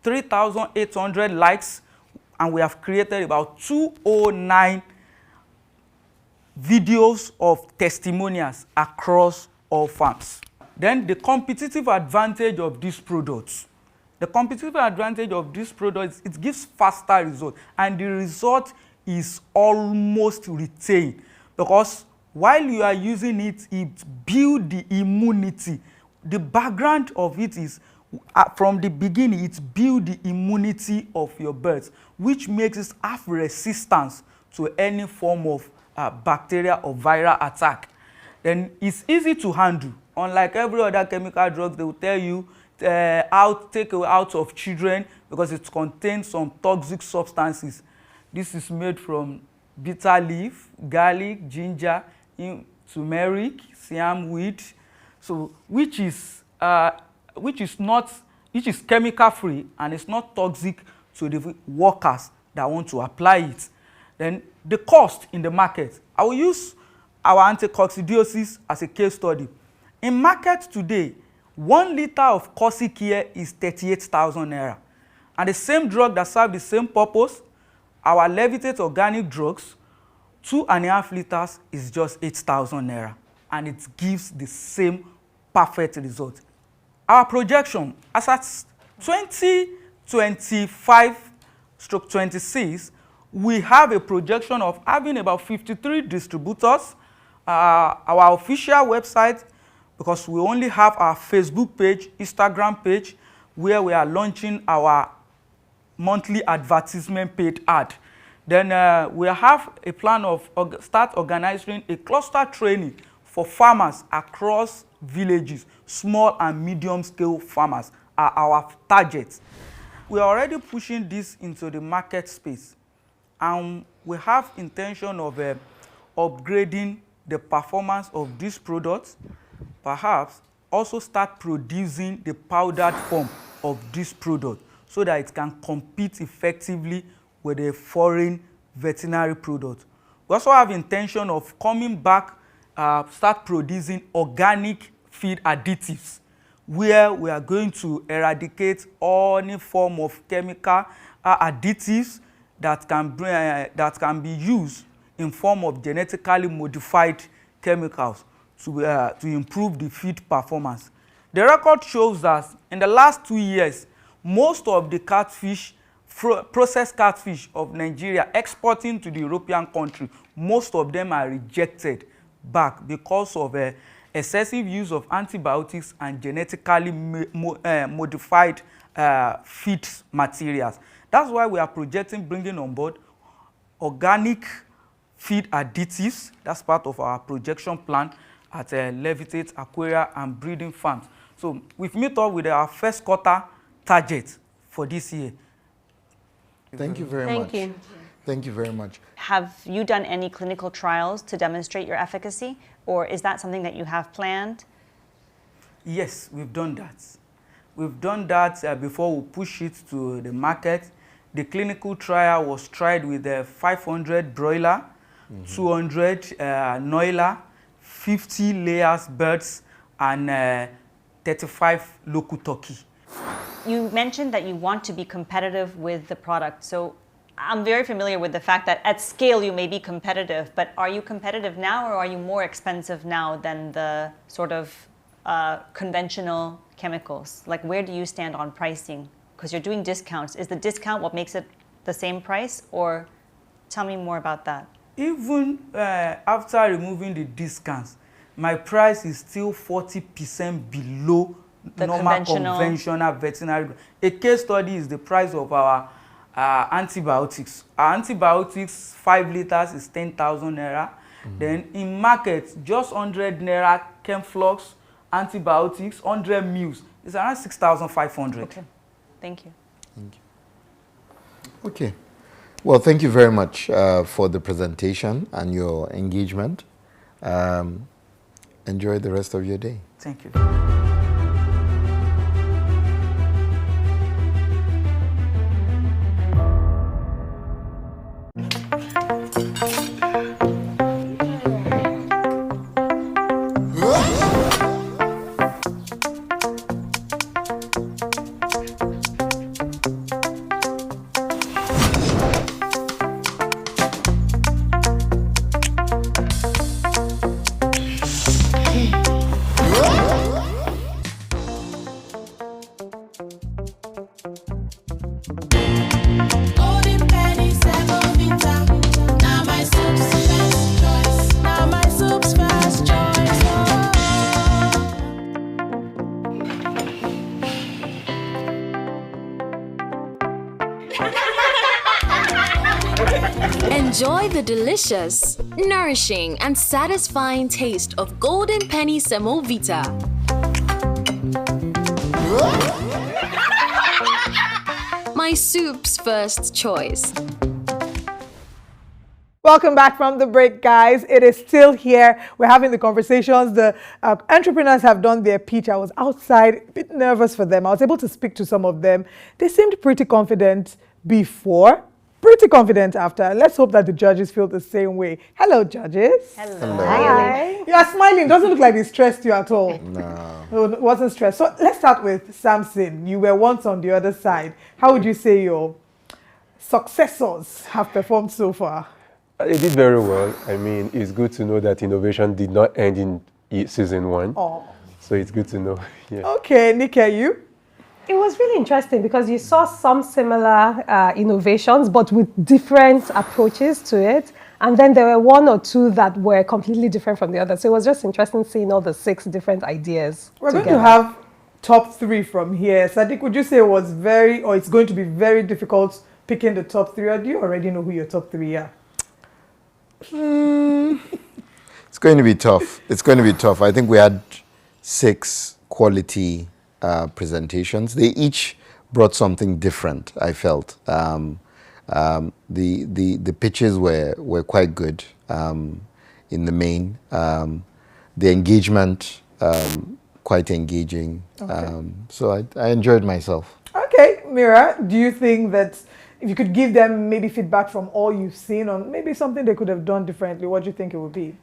3,800 likes, and we have created about 209 videos of testimonials across all farms. Then the competitive advantage of these products. The competitive advantage of these products, it gives faster results, and the result is almost retained, because while you are using it, it builds the immunity. The background of it is, from the beginning, it builds the immunity of your birds, which makes it have resistance to any form of bacteria or viral attack. Then it's easy to handle. Unlike every other chemical drug, they will tell you take out of children because it contains some toxic substances. This is made from bitter leaf, garlic, ginger, turmeric, siam weed, so which is chemical free, and it's not toxic to the workers that want to apply it. Then the cost in the market. I will use our anticoccidiosis as a case study. In market today, 1 liter of Corsic is 38,000 naira. And the same drug that serves the same purpose, our Levitate organic drugs, 2.5 liters is just 8,000 naira. And it gives the same perfect result. Our projection, as at 2025/26, we have a projection of having about 53 distributors. Our official website, because we only have our Facebook page, Instagram page, where we are launching our monthly advertisement paid ad. Then we have a plan of start organizing a cluster training for farmers across villages. Small and medium scale farmers are our targets. We are already pushing this into the market space, and we have intention of upgrading the performance of these products, perhaps also start producing the powdered form of this product so that it can compete effectively with the foreign veterinary product. We also have intention of coming back, start producing organic feed additives, where we are going to eradicate any form of chemical additives that can be used in form of genetically modified chemicals to improve the feed performance. The record shows that in the last 2 years, most of the catfish, processed catfish of Nigeria exporting to the European country, most of them are rejected back because of excessive use of antibiotics and genetically modified feed materials. That's why we are projecting bringing on board organic feed additives. That's part of our projection plan at Levitate, Aquaria, and breeding farms. So we've met up with our first quarter target for this year. Thank you very much. you. Thank you very much. Have you done any clinical trials to demonstrate your efficacy, or is that something that you have planned? Yes, we've done that. We've done that before we push it to the market. The clinical trial was tried with 500 broiler, 200 noiler, 50 layers birds, and 35 local turkey. You mentioned that you want to be competitive with the product. So I'm very familiar with the fact that at scale you may be competitive, but are you competitive now, or are you more expensive now than the sort of conventional chemicals? Like, where do you stand on pricing? Because you're doing discounts. Is the discount what makes it the same price, or tell me more about that? Even after removing the discounts, my price is still 40% below The normal conventional veterinary. A case study is the price of our antibiotics. Our antibiotics, 5 liters is 10,000 naira. Then in market, just 100 naira Chemflux antibiotics, 100 mils, is around 6,500. Okay, thank you. Thank you. Okay. Well, thank you very much for the presentation and your engagement. Enjoy the rest of your day. Thank you. Enjoy the delicious, nourishing, and satisfying taste of Golden Penny Semovita. My soup's first choice. Welcome back from the break, guys. It is still here. We're having the conversations. The entrepreneurs have done their pitch. I was outside, a bit nervous for them. I was able to speak to some of them. They seemed pretty confident before, pretty confident after. Let's hope that the judges feel the same way. Hello, judges. Hello. Hi. You are smiling. Doesn't look like it stressed you at all. No. It wasn't stressed. So let's start with Samson. You were once on the other side. How would you say your successors have performed so far? They did very well. I mean, it's good to know that innovation did not end in season 1. Oh. So it's good to know. Yeah. Okay, Nika, you? It was really interesting because you saw some similar innovations, but with different approaches to it. And then there were 1 or 2 that were completely different from the other. So it was just interesting seeing all the 6 different ideas. We're going to have top 3 from here. Sadiq, would you say it was it's going to be very difficult picking the top 3, or do you already know who your top 3 are? It's going to be tough. It's going to be tough. I think we had 6 quality presentations. They each brought something different, I felt. The pitches were quite good in the main. The engagement, quite engaging. Okay. So I enjoyed myself. Okay, Mira, do you think that if you could give them maybe feedback from all you've seen on maybe something they could have done differently, what do you think it would be?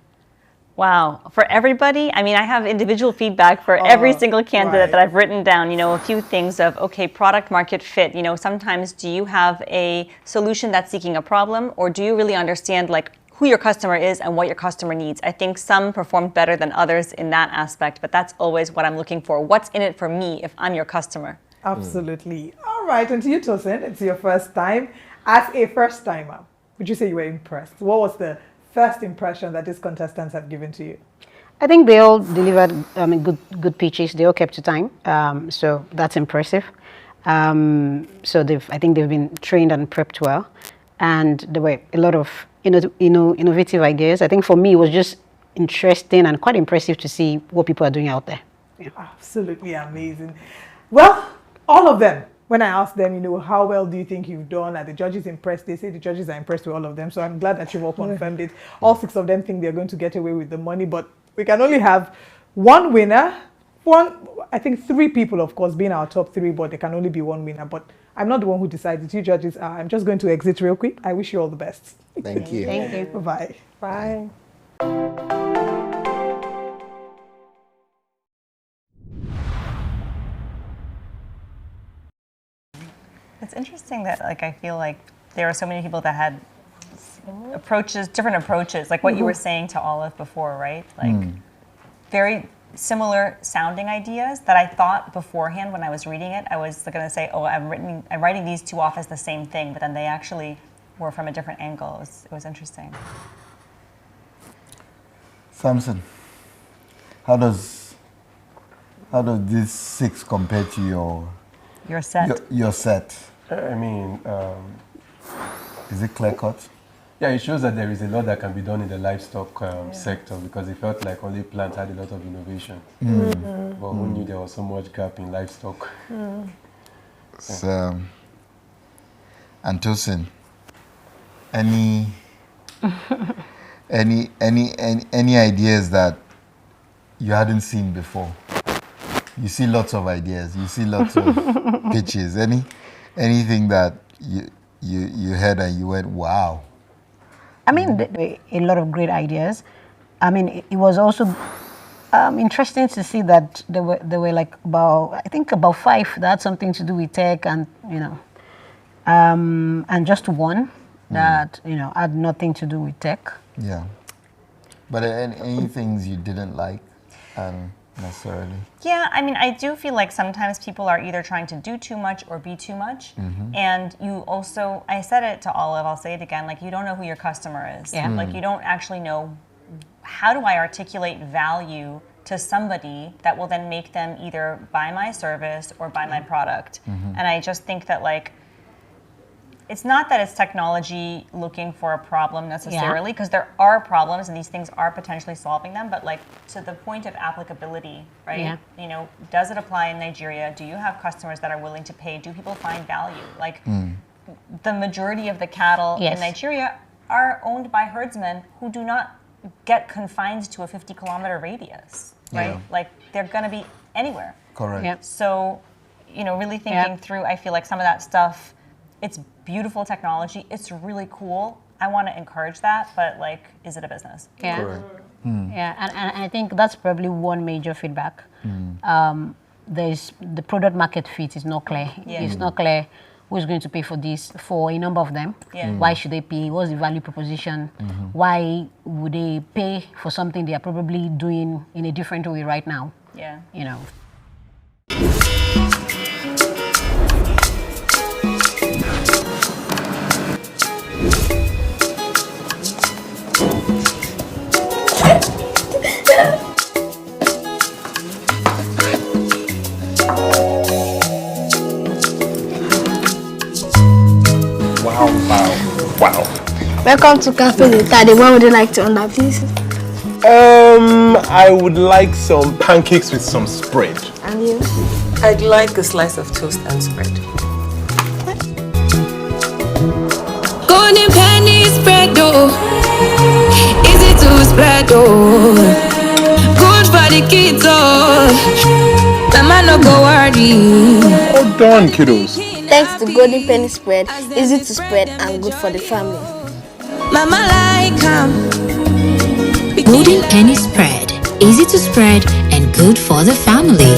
Wow, for everybody, I mean, I have individual feedback for every single candidate that I've written down, a few things of, okay, product market fit, sometimes do you have a solution that's seeking a problem, or do you really understand who your customer is and what your customer needs? I think some performed better than others in that aspect, but that's always what I'm looking for. What's in it for me if I'm your customer? Absolutely. All right, and to you, Tosin, it's your first time. As a first timer, would you say you were impressed? What was the first impression that these contestants have given to you? I think they all delivered good pitches. They all kept to time, so that's impressive. So I think they've been trained and prepped well, and there were a lot of innovative ideas. I think for me it was just interesting and quite impressive to see what people are doing out there. Yeah. Absolutely amazing. Well, all of them. When I asked them, how well do you think you've done? Are the judges impressed? They say the judges are impressed with all of them. So I'm glad that you've all confirmed it. All 6 of them think they're going to get away with the money, but we can only have one winner. I think 3 people, of course, being our top 3, but there can only be one winner. But I'm not the one who decides. You judges are. I'm just going to exit real quick. I wish you all the best. Thank you. Thank you. Bye-bye. Bye. It's interesting that I feel like there are so many people that had different approaches, like what you were saying to Olive before, right? Very similar sounding ideas that I thought beforehand when I was reading it. I was going to say, oh, I'm writing these 2 off as the same thing, but then they actually were from a different angle. It was interesting. Samson, how does this 6 compare to your set? Your set. I mean, is it clear cut? Yeah, it shows that there is a lot that can be done in the livestock sector, because it felt like only plants had a lot of innovation. But who knew there was so much gap in livestock? So, and Tosin, any ideas that you hadn't seen before? You see lots of ideas. You see lots of pitches. Anything that you heard and you went, wow. I mean, there were a lot of great ideas. I mean, it was also interesting to see that there were like about 5 that had something to do with tech, and and just 1 that had nothing to do with tech. Yeah, but any things you didn't like, necessarily? Yeah, I mean, I do feel like sometimes people are either trying to do too much or be too much. And you also, I said it to Olive, I'll say it again, like you don't know who your customer is. Yeah. Like you don't actually know, how do I articulate value to somebody that will then make them either buy my service or buy my product. And I just think that it's not that it's technology looking for a problem necessarily, because there are problems and these things are potentially solving them, but to the point of applicability, right? Yeah. Does it apply in Nigeria? Do you have customers that are willing to pay? Do people find value? The majority of the cattle in Nigeria are owned by herdsmen who do not get confined to a 50-kilometer radius, right? They're going to be anywhere. Correct. Yep. So, really thinking through, I feel like some of that stuff, it's beautiful technology. It's really cool. I want to encourage that, but is it a business? Yeah. Correct. Yeah, and I think that's probably one major feedback. There's the product market fit is not clear. Yeah. It's not clear who's going to pay for this for a number of them. Yeah. Why should they pay? What's the value proposition? Why would they pay for something they are probably doing in a different way right now? Yeah. Wow. Welcome to Cafe Daddy. What would you like to order, please? I would like some pancakes with some spread. And you? I'd like a slice of toast and spread. Golden penny spread, oh. Easy to spread, oh. Good for the kids, oh. Mama no go worry. Hold on, kiddos. Thanks to Golden Penny Spread, easy to spread and good for the family. Mama like Golden Penny Spread. Easy to spread and good for the family.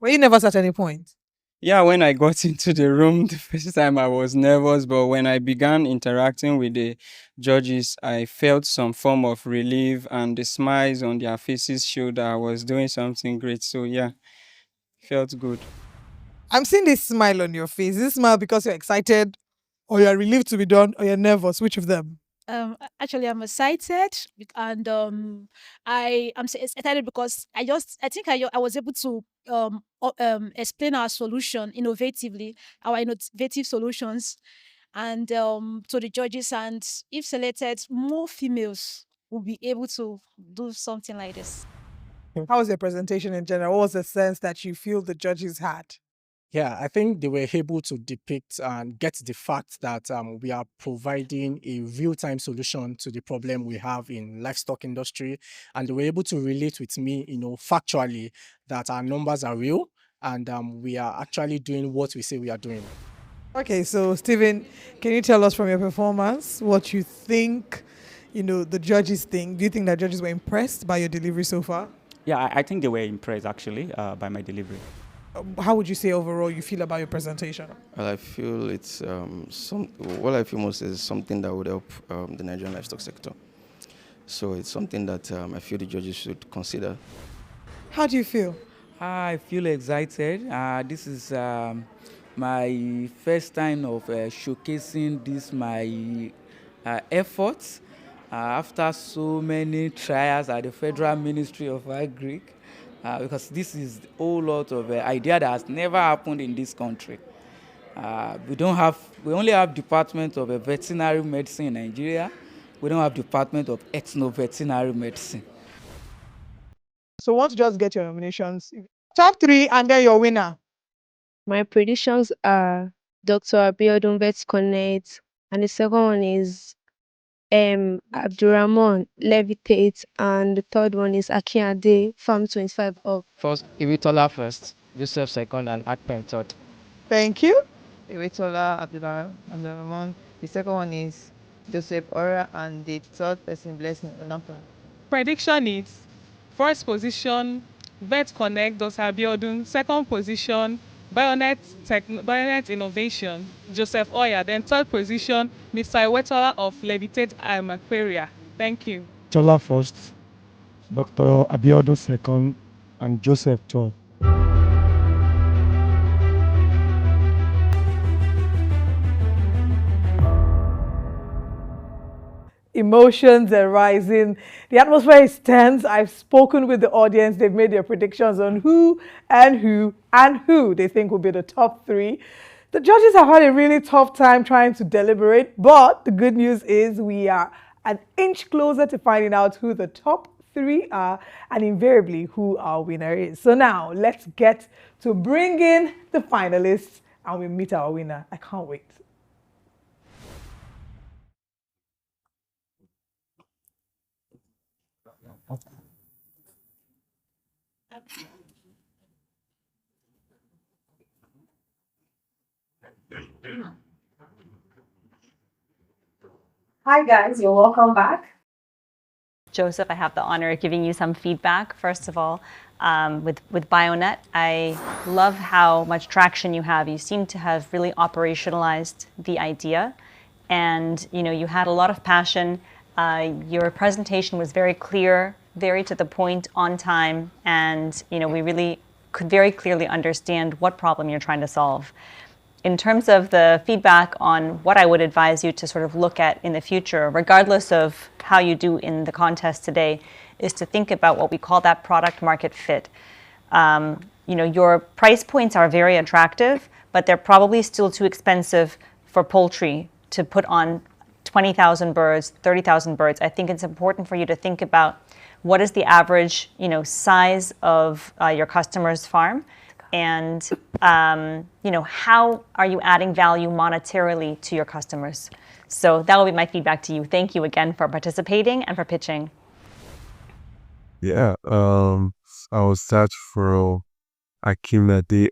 Were you nervous at any point? Yeah, when I got into the room the first time, I was nervous, but when I began interacting with the judges, I felt some form of relief, and the smiles on their faces showed that I was doing something great. So yeah, felt good. I'm seeing this smile on your face. Is this smile because you're excited, or you're relieved to be done, or you're nervous? Which of them? Actually, I'm excited and I'm excited because I think I was able to explain our solution innovatively, our innovative solutions, and to the judges. And if selected, more females will be able to do something like this. How was your presentation in general? What was the sense that you feel the judges had? Yeah, I think they were able to depict and get the fact that we are providing a real-time solution to the problem we have in livestock industry, and they were able to relate with me, factually, that our numbers are real and we are actually doing what we say we are doing. Okay, so Stephen, can you tell us from your performance what you think, the judges think? Do you think that judges were impressed by your delivery so far? Yeah, I think they were impressed actually by my delivery. How would you say overall you feel about your presentation? Well, I feel it's what I feel most is something that would help the Nigerian livestock sector. So it's something that I feel the judges should consider. How do you feel? I feel excited. This is my first time of showcasing my efforts after so many trials at the Federal Ministry of Agric, because this is a whole lot of idea that has never happened in this country. We only have Department of Veterinary Medicine in Nigeria. We don't have Department of Ethno-Veterinary Medicine. So once you just get your nominations, top 3 and then your winner. My predictions are Dr. Abiodun Vet Connect, and the second one is Abdurrahman Levitate, and the third one is Akiade Farm 25 up. First, Iwitola first, Joseph second, and Akpem third. Thank you. Iwitola Abdulrahman. The second one is Joseph Ora, and the third person, Blessing Olampa. Prediction is first position, Vet Connect, Dr. Abiodun. Second position, Bionet Innovation, Joseph Oya. Then third position, Mr. Iwetola of Levitate Aquaria. Thank you. Chola first, Dr. Abiodun second, and Joseph third. Emotions are rising. The atmosphere is tense. I've spoken with the audience. They've made their predictions on who they think will be the top 3. The judges have had a really tough time trying to deliberate, but the good news is we are an inch closer to finding out who the top 3 are and invariably who our winner is. So now let's get to bring in the finalists and we meet our winner. I can't wait. Hi guys, you're welcome back. Joseph, I have the honor of giving you some feedback. First of all, with Bionet, I love how much traction you have. You seem to have really operationalized the idea, and you had a lot of passion. Your presentation was very clear, very to the point, on time, and we really could very clearly understand what problem you're trying to solve. In terms of the feedback on what I would advise you to sort of look at in the future, regardless of how you do in the contest today, is to think about what we call that product market fit. Your price points are very attractive, but they're probably still too expensive for poultry to put on 20,000 birds, 30,000 birds. I think it's important for you to think about what is the average, size of your customer's farm, and how are you adding value monetarily to your customers? So that will be my feedback to you. Thank you again for participating and for pitching. Yeah, I will start from Akinade.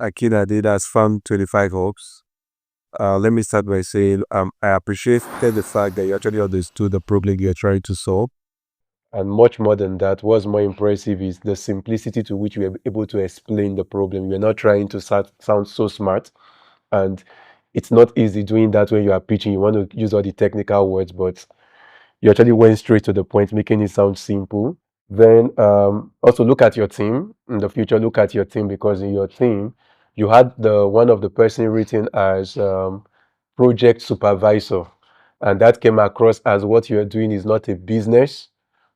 Akinade, that's Farm 25 Hops. Let me start by saying I appreciate the fact that you actually understood the problem you're trying to solve. And much more than that, what's more impressive is the simplicity to which we were able to explain the problem. We're not trying to sound so smart, and it's not easy doing that when you are pitching. You want to use all the technical words, but you actually went straight to the point, making it sound simple. Then also look at your team in the future. Look at your team, because in your team, you had one of the person written as project supervisor. And that came across as what you're doing is not a business,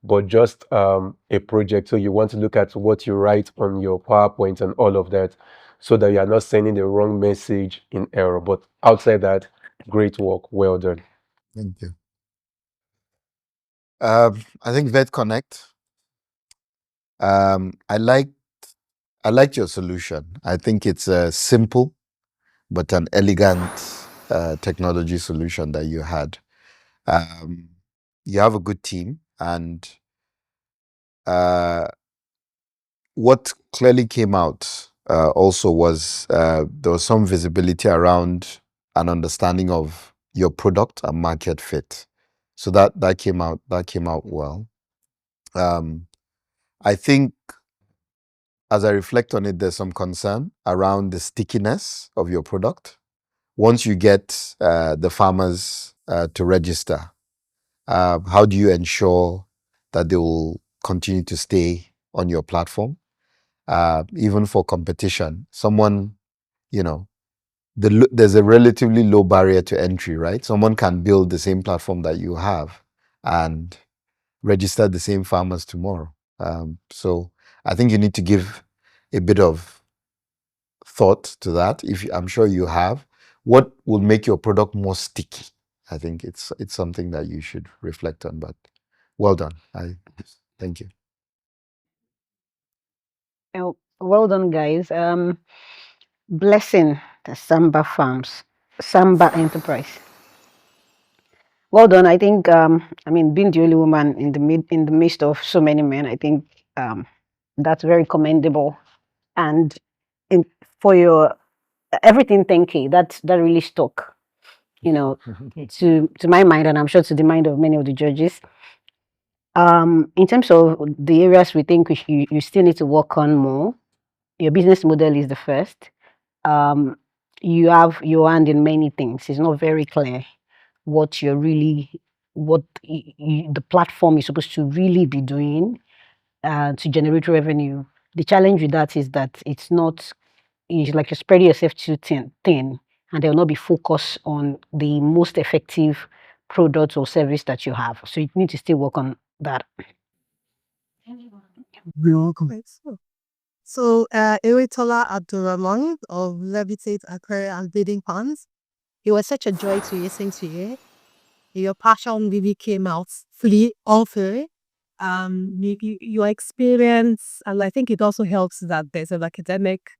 but just a project. So you want to look at what you write on your PowerPoint and all of that, so that you are not sending the wrong message in error. But outside that, great work. Well done. Thank you. I think Vet Connect. I liked your solution. I think it's a simple but an elegant technology solution that you had. You have a good team, and what clearly came out also was there was some visibility around an understanding of your product and market fit. So that came out well. I think as I reflect on it, there's some concern around the stickiness of your product. Once you get the farmers to register, how do you ensure that they will continue to stay on your platform? Even for competition, someone, there's a relatively low barrier to entry, right? Someone can build the same platform that you have and register the same farmers tomorrow. So I think you need to give a bit of thought to that. I'm sure you have. What will make your product more sticky? I think it's something that you should reflect on. But well done. Thank you. Well done, guys. Blessing the Samba Enterprise. Well done. I think being the only woman in the midst of so many men, I think that's very commendable. And for your everything 10K, that really stuck, to my mind, and I'm sure to the mind of many of the judges. In terms of the areas we think you still need to work on more, your business model is the first. You have your hand in many things. It's not very clear what the platform is supposed to really be doing to generate revenue. The challenge with that is that it's like you're spreading yourself too thin, and there will not be focus on the most effective product or service that you have. So you need to still work on that. You're welcome. So, Eritola Abdurrahman of Levitate Aquarium and Breeding Ponds. It was such a joy to listen to you. Your passion really came out all through. Your experience, and I think it also helps that there's an academic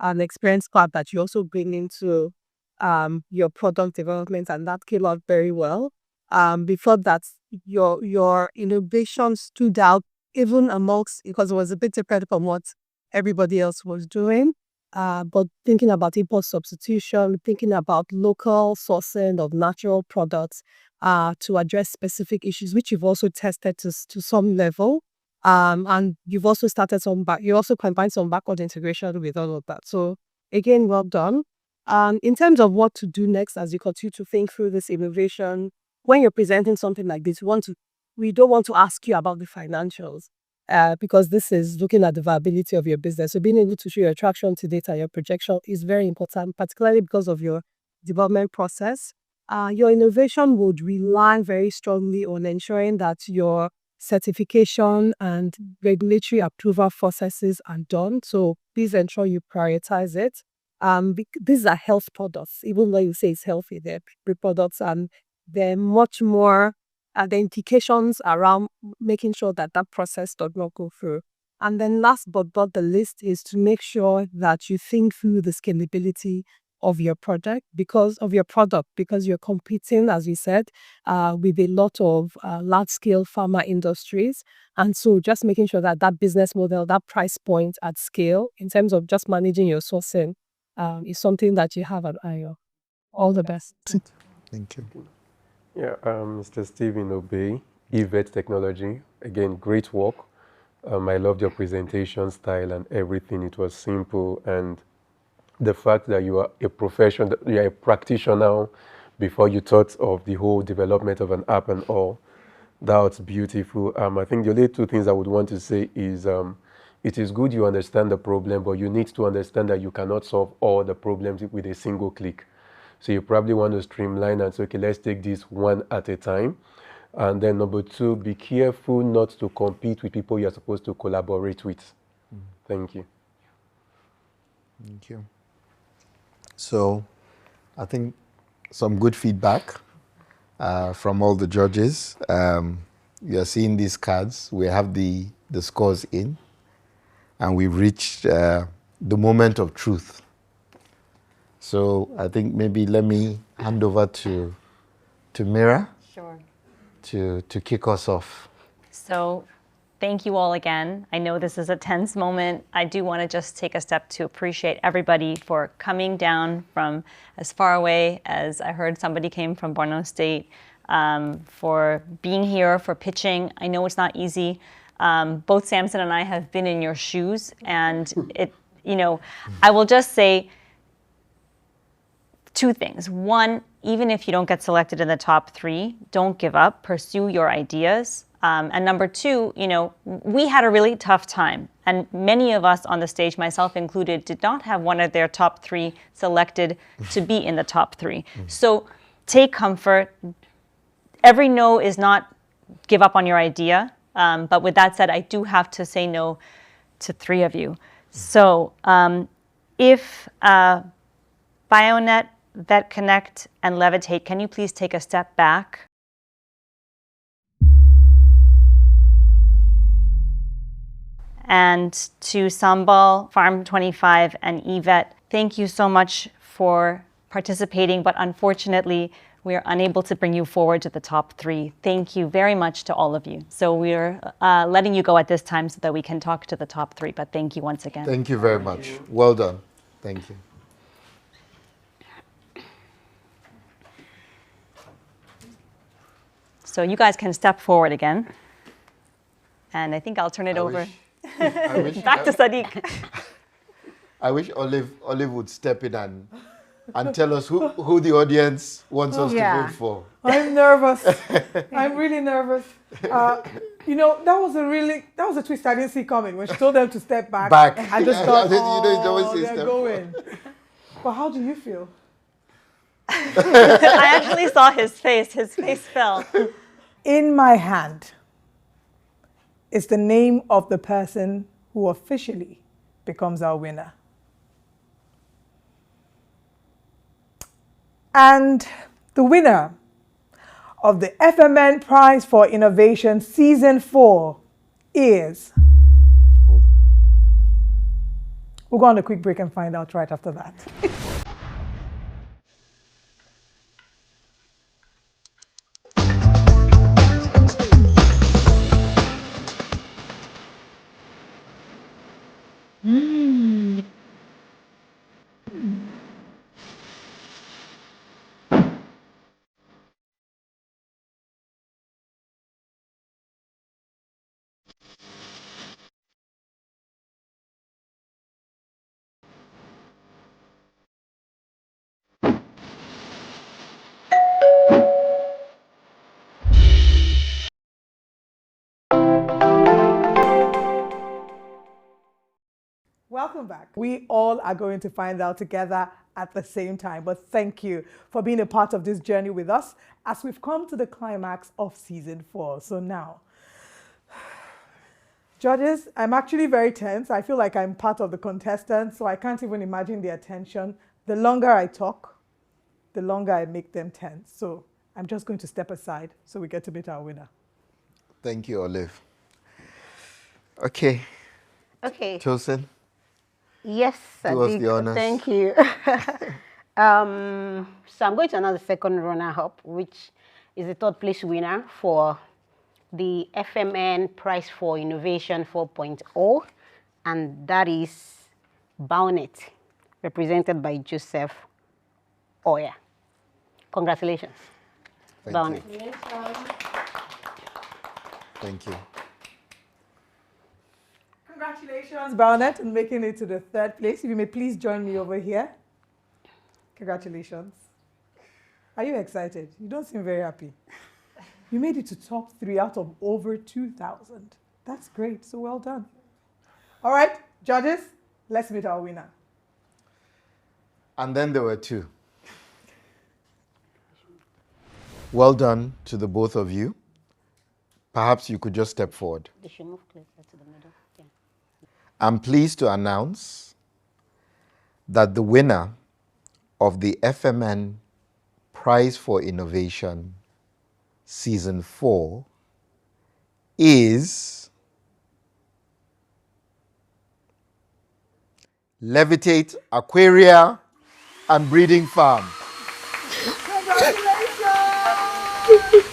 and experience part that you also bring into your product development, and that came out very well. Before that, your innovation stood out even amongst, because it was a bit different from what everybody else was doing. But thinking about import substitution, thinking about local sourcing of natural products to address specific issues, which you've also tested to some level. And you've also started you also combined some backward integration with all of that. So again, well done. In terms of what to do next as you continue to think through this innovation, when you're presenting something like this, we don't want to ask you about the financials. Because this is looking at the viability of your business. So being able to show your traction to data, your projection is very important, particularly because of your development process. Your innovation would rely very strongly on ensuring that your certification and regulatory approval processes are done. So please ensure you prioritize it. These are health products, even though you say it's healthy, they're products, and they're much more the implications around making sure that process does not go through. And then last but not the least is to make sure that you think through the scalability of your product because you're competing, as we said, with a lot of large-scale pharma industries. And so just making sure that business model, that price point at scale, in terms of just managing your sourcing, is something that you have at eye of. All the best. Thank you. Yeah, Mr. Stephen Obey, eVet Technology. Again, great work. I loved your presentation style and everything. It was simple, and the fact that you are a professional, you are a practitioner before you thought of the whole development of an app and all. That's beautiful. I think the only two things I would want to say is it is good you understand the problem, but you need to understand that you cannot solve all the problems with a single click. So you probably want to streamline and say, okay, let's take this one at a time. And then number two, be careful not to compete with people you're supposed to collaborate with. Thank you. Thank you. So I think some good feedback from all the judges. You're seeing these cards. We have the scores in, and we've reached the moment of truth. So I think maybe let me hand over to Mira. Sure. To kick us off. So thank you all again. I know this is a tense moment. I do want to just take a step to appreciate everybody for coming down from as far away as I heard somebody came from Borno State, for being here, for pitching. I know it's not easy. Both Samson and I have been in your shoes, and I will just say two things. One, even if you don't get selected in the top 3, don't give up, pursue your ideas. And number two, we had a really tough time. And many of us on the stage, myself included, did not have one of their top 3 selected to be in the top 3. So take comfort. Every no is not give up on your idea. But with that said, I do have to say no to 3 of you. So if Bionet, Vet Connect, and Levitate, can you please take a step back? And to Sambal, Farm 25, and EVET, thank you so much for participating, but unfortunately, we are unable to bring you forward to the top 3. Thank you very much to all of you. So we're letting you go at this time so that we can talk to the top 3, but thank you once again. Thank you very much. Well done. Thank you. So you guys can step forward again. And I think I'll turn it over back to Sadiq. I wish Olive would step in and tell us who the audience wants us to vote for. I'm nervous. I'm really nervous. That was a twist I didn't see coming when she told them to step back. I just thought, they're going. But how do you feel? I actually saw his face. His face fell. In my hand is the name of the person who officially becomes our winner. And the winner of the FMN Prize for Innovation Season 4 is... We'll go on a quick break and find out right after that. Welcome back. We all are going to find out together at the same time, but thank you for being a part of this journey with us as we've come to the climax of Season 4. So now, judges, I'm actually very tense. I feel like I'm part of the contestants, so I can't even imagine their tension. The longer I talk, the longer I make them tense. So I'm just going to step aside so we get to meet our winner. Thank you, Olive. Okay. Chosen. Yes, Do us the honors. Thank you. So I'm going to announce the second runner-up, which is the 3rd place winner for the FMN Prize for Innovation 4.0, and that is Bionet, represented by Joseph Oya. Congratulations, Bionet. Thank you. Congratulations, Bionet, on making it to the 3rd place. If you may please join me over here. Congratulations. Are you excited? You don't seem very happy. You made it to top 3 out of over 2,000. That's great, so well done. All right, judges, let's meet our winner. And then there were 2. Well done to the both of you. Perhaps you could just step forward. They should move closer to the middle. Yeah. I'm pleased to announce that the winner of the FMN Prize for Innovation Season 4 is Levitate Aquaria and Breeding Farm.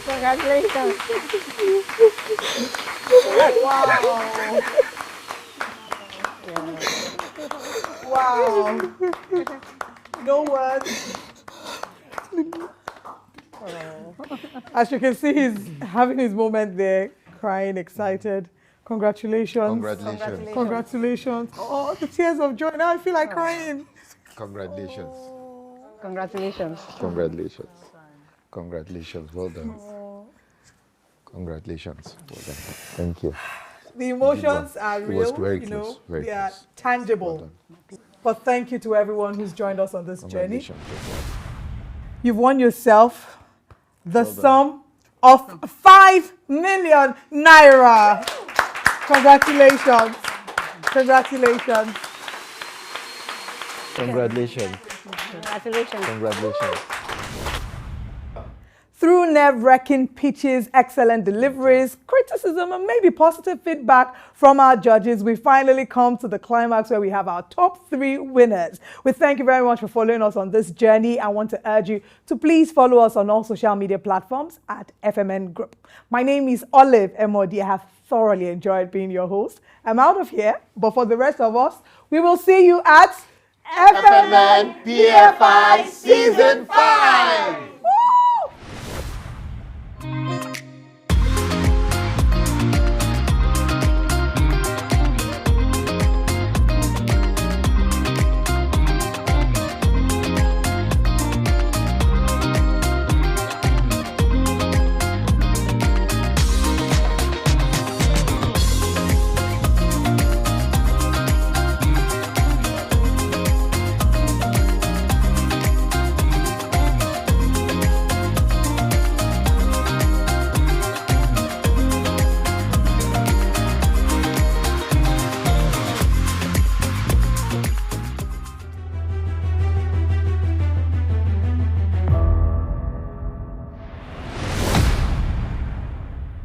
Congratulations. Wow. No words. As you can see, he's having his moment there, crying, excited. Congratulations. Congratulations. Congratulations. Oh, the tears of joy. Now I feel like crying. Congratulations. Congratulations. Congratulations. Congratulations. Well done. Congratulations. Well done. Thank you. The emotions are It was real, very you close, know, very they are close. tangible. But thank you to everyone who's joined us on this journey. Congratulations. You've won yourself the sum of 5 million naira. Congratulations. Congratulations. Congratulations. Congratulations. Congratulations. Through nerve-wracking pitches, excellent deliveries, criticism, and maybe positive feedback from our judges, we finally come to the climax where we have our top 3 winners. We thank you very much for following us on this journey. I want to urge you to please follow us on all social media platforms at FMN Group. My name is Olive Emodi. I have thoroughly enjoyed being your host. I'm out of here, but for the rest of us, we will see you at FMNPFI Season 5!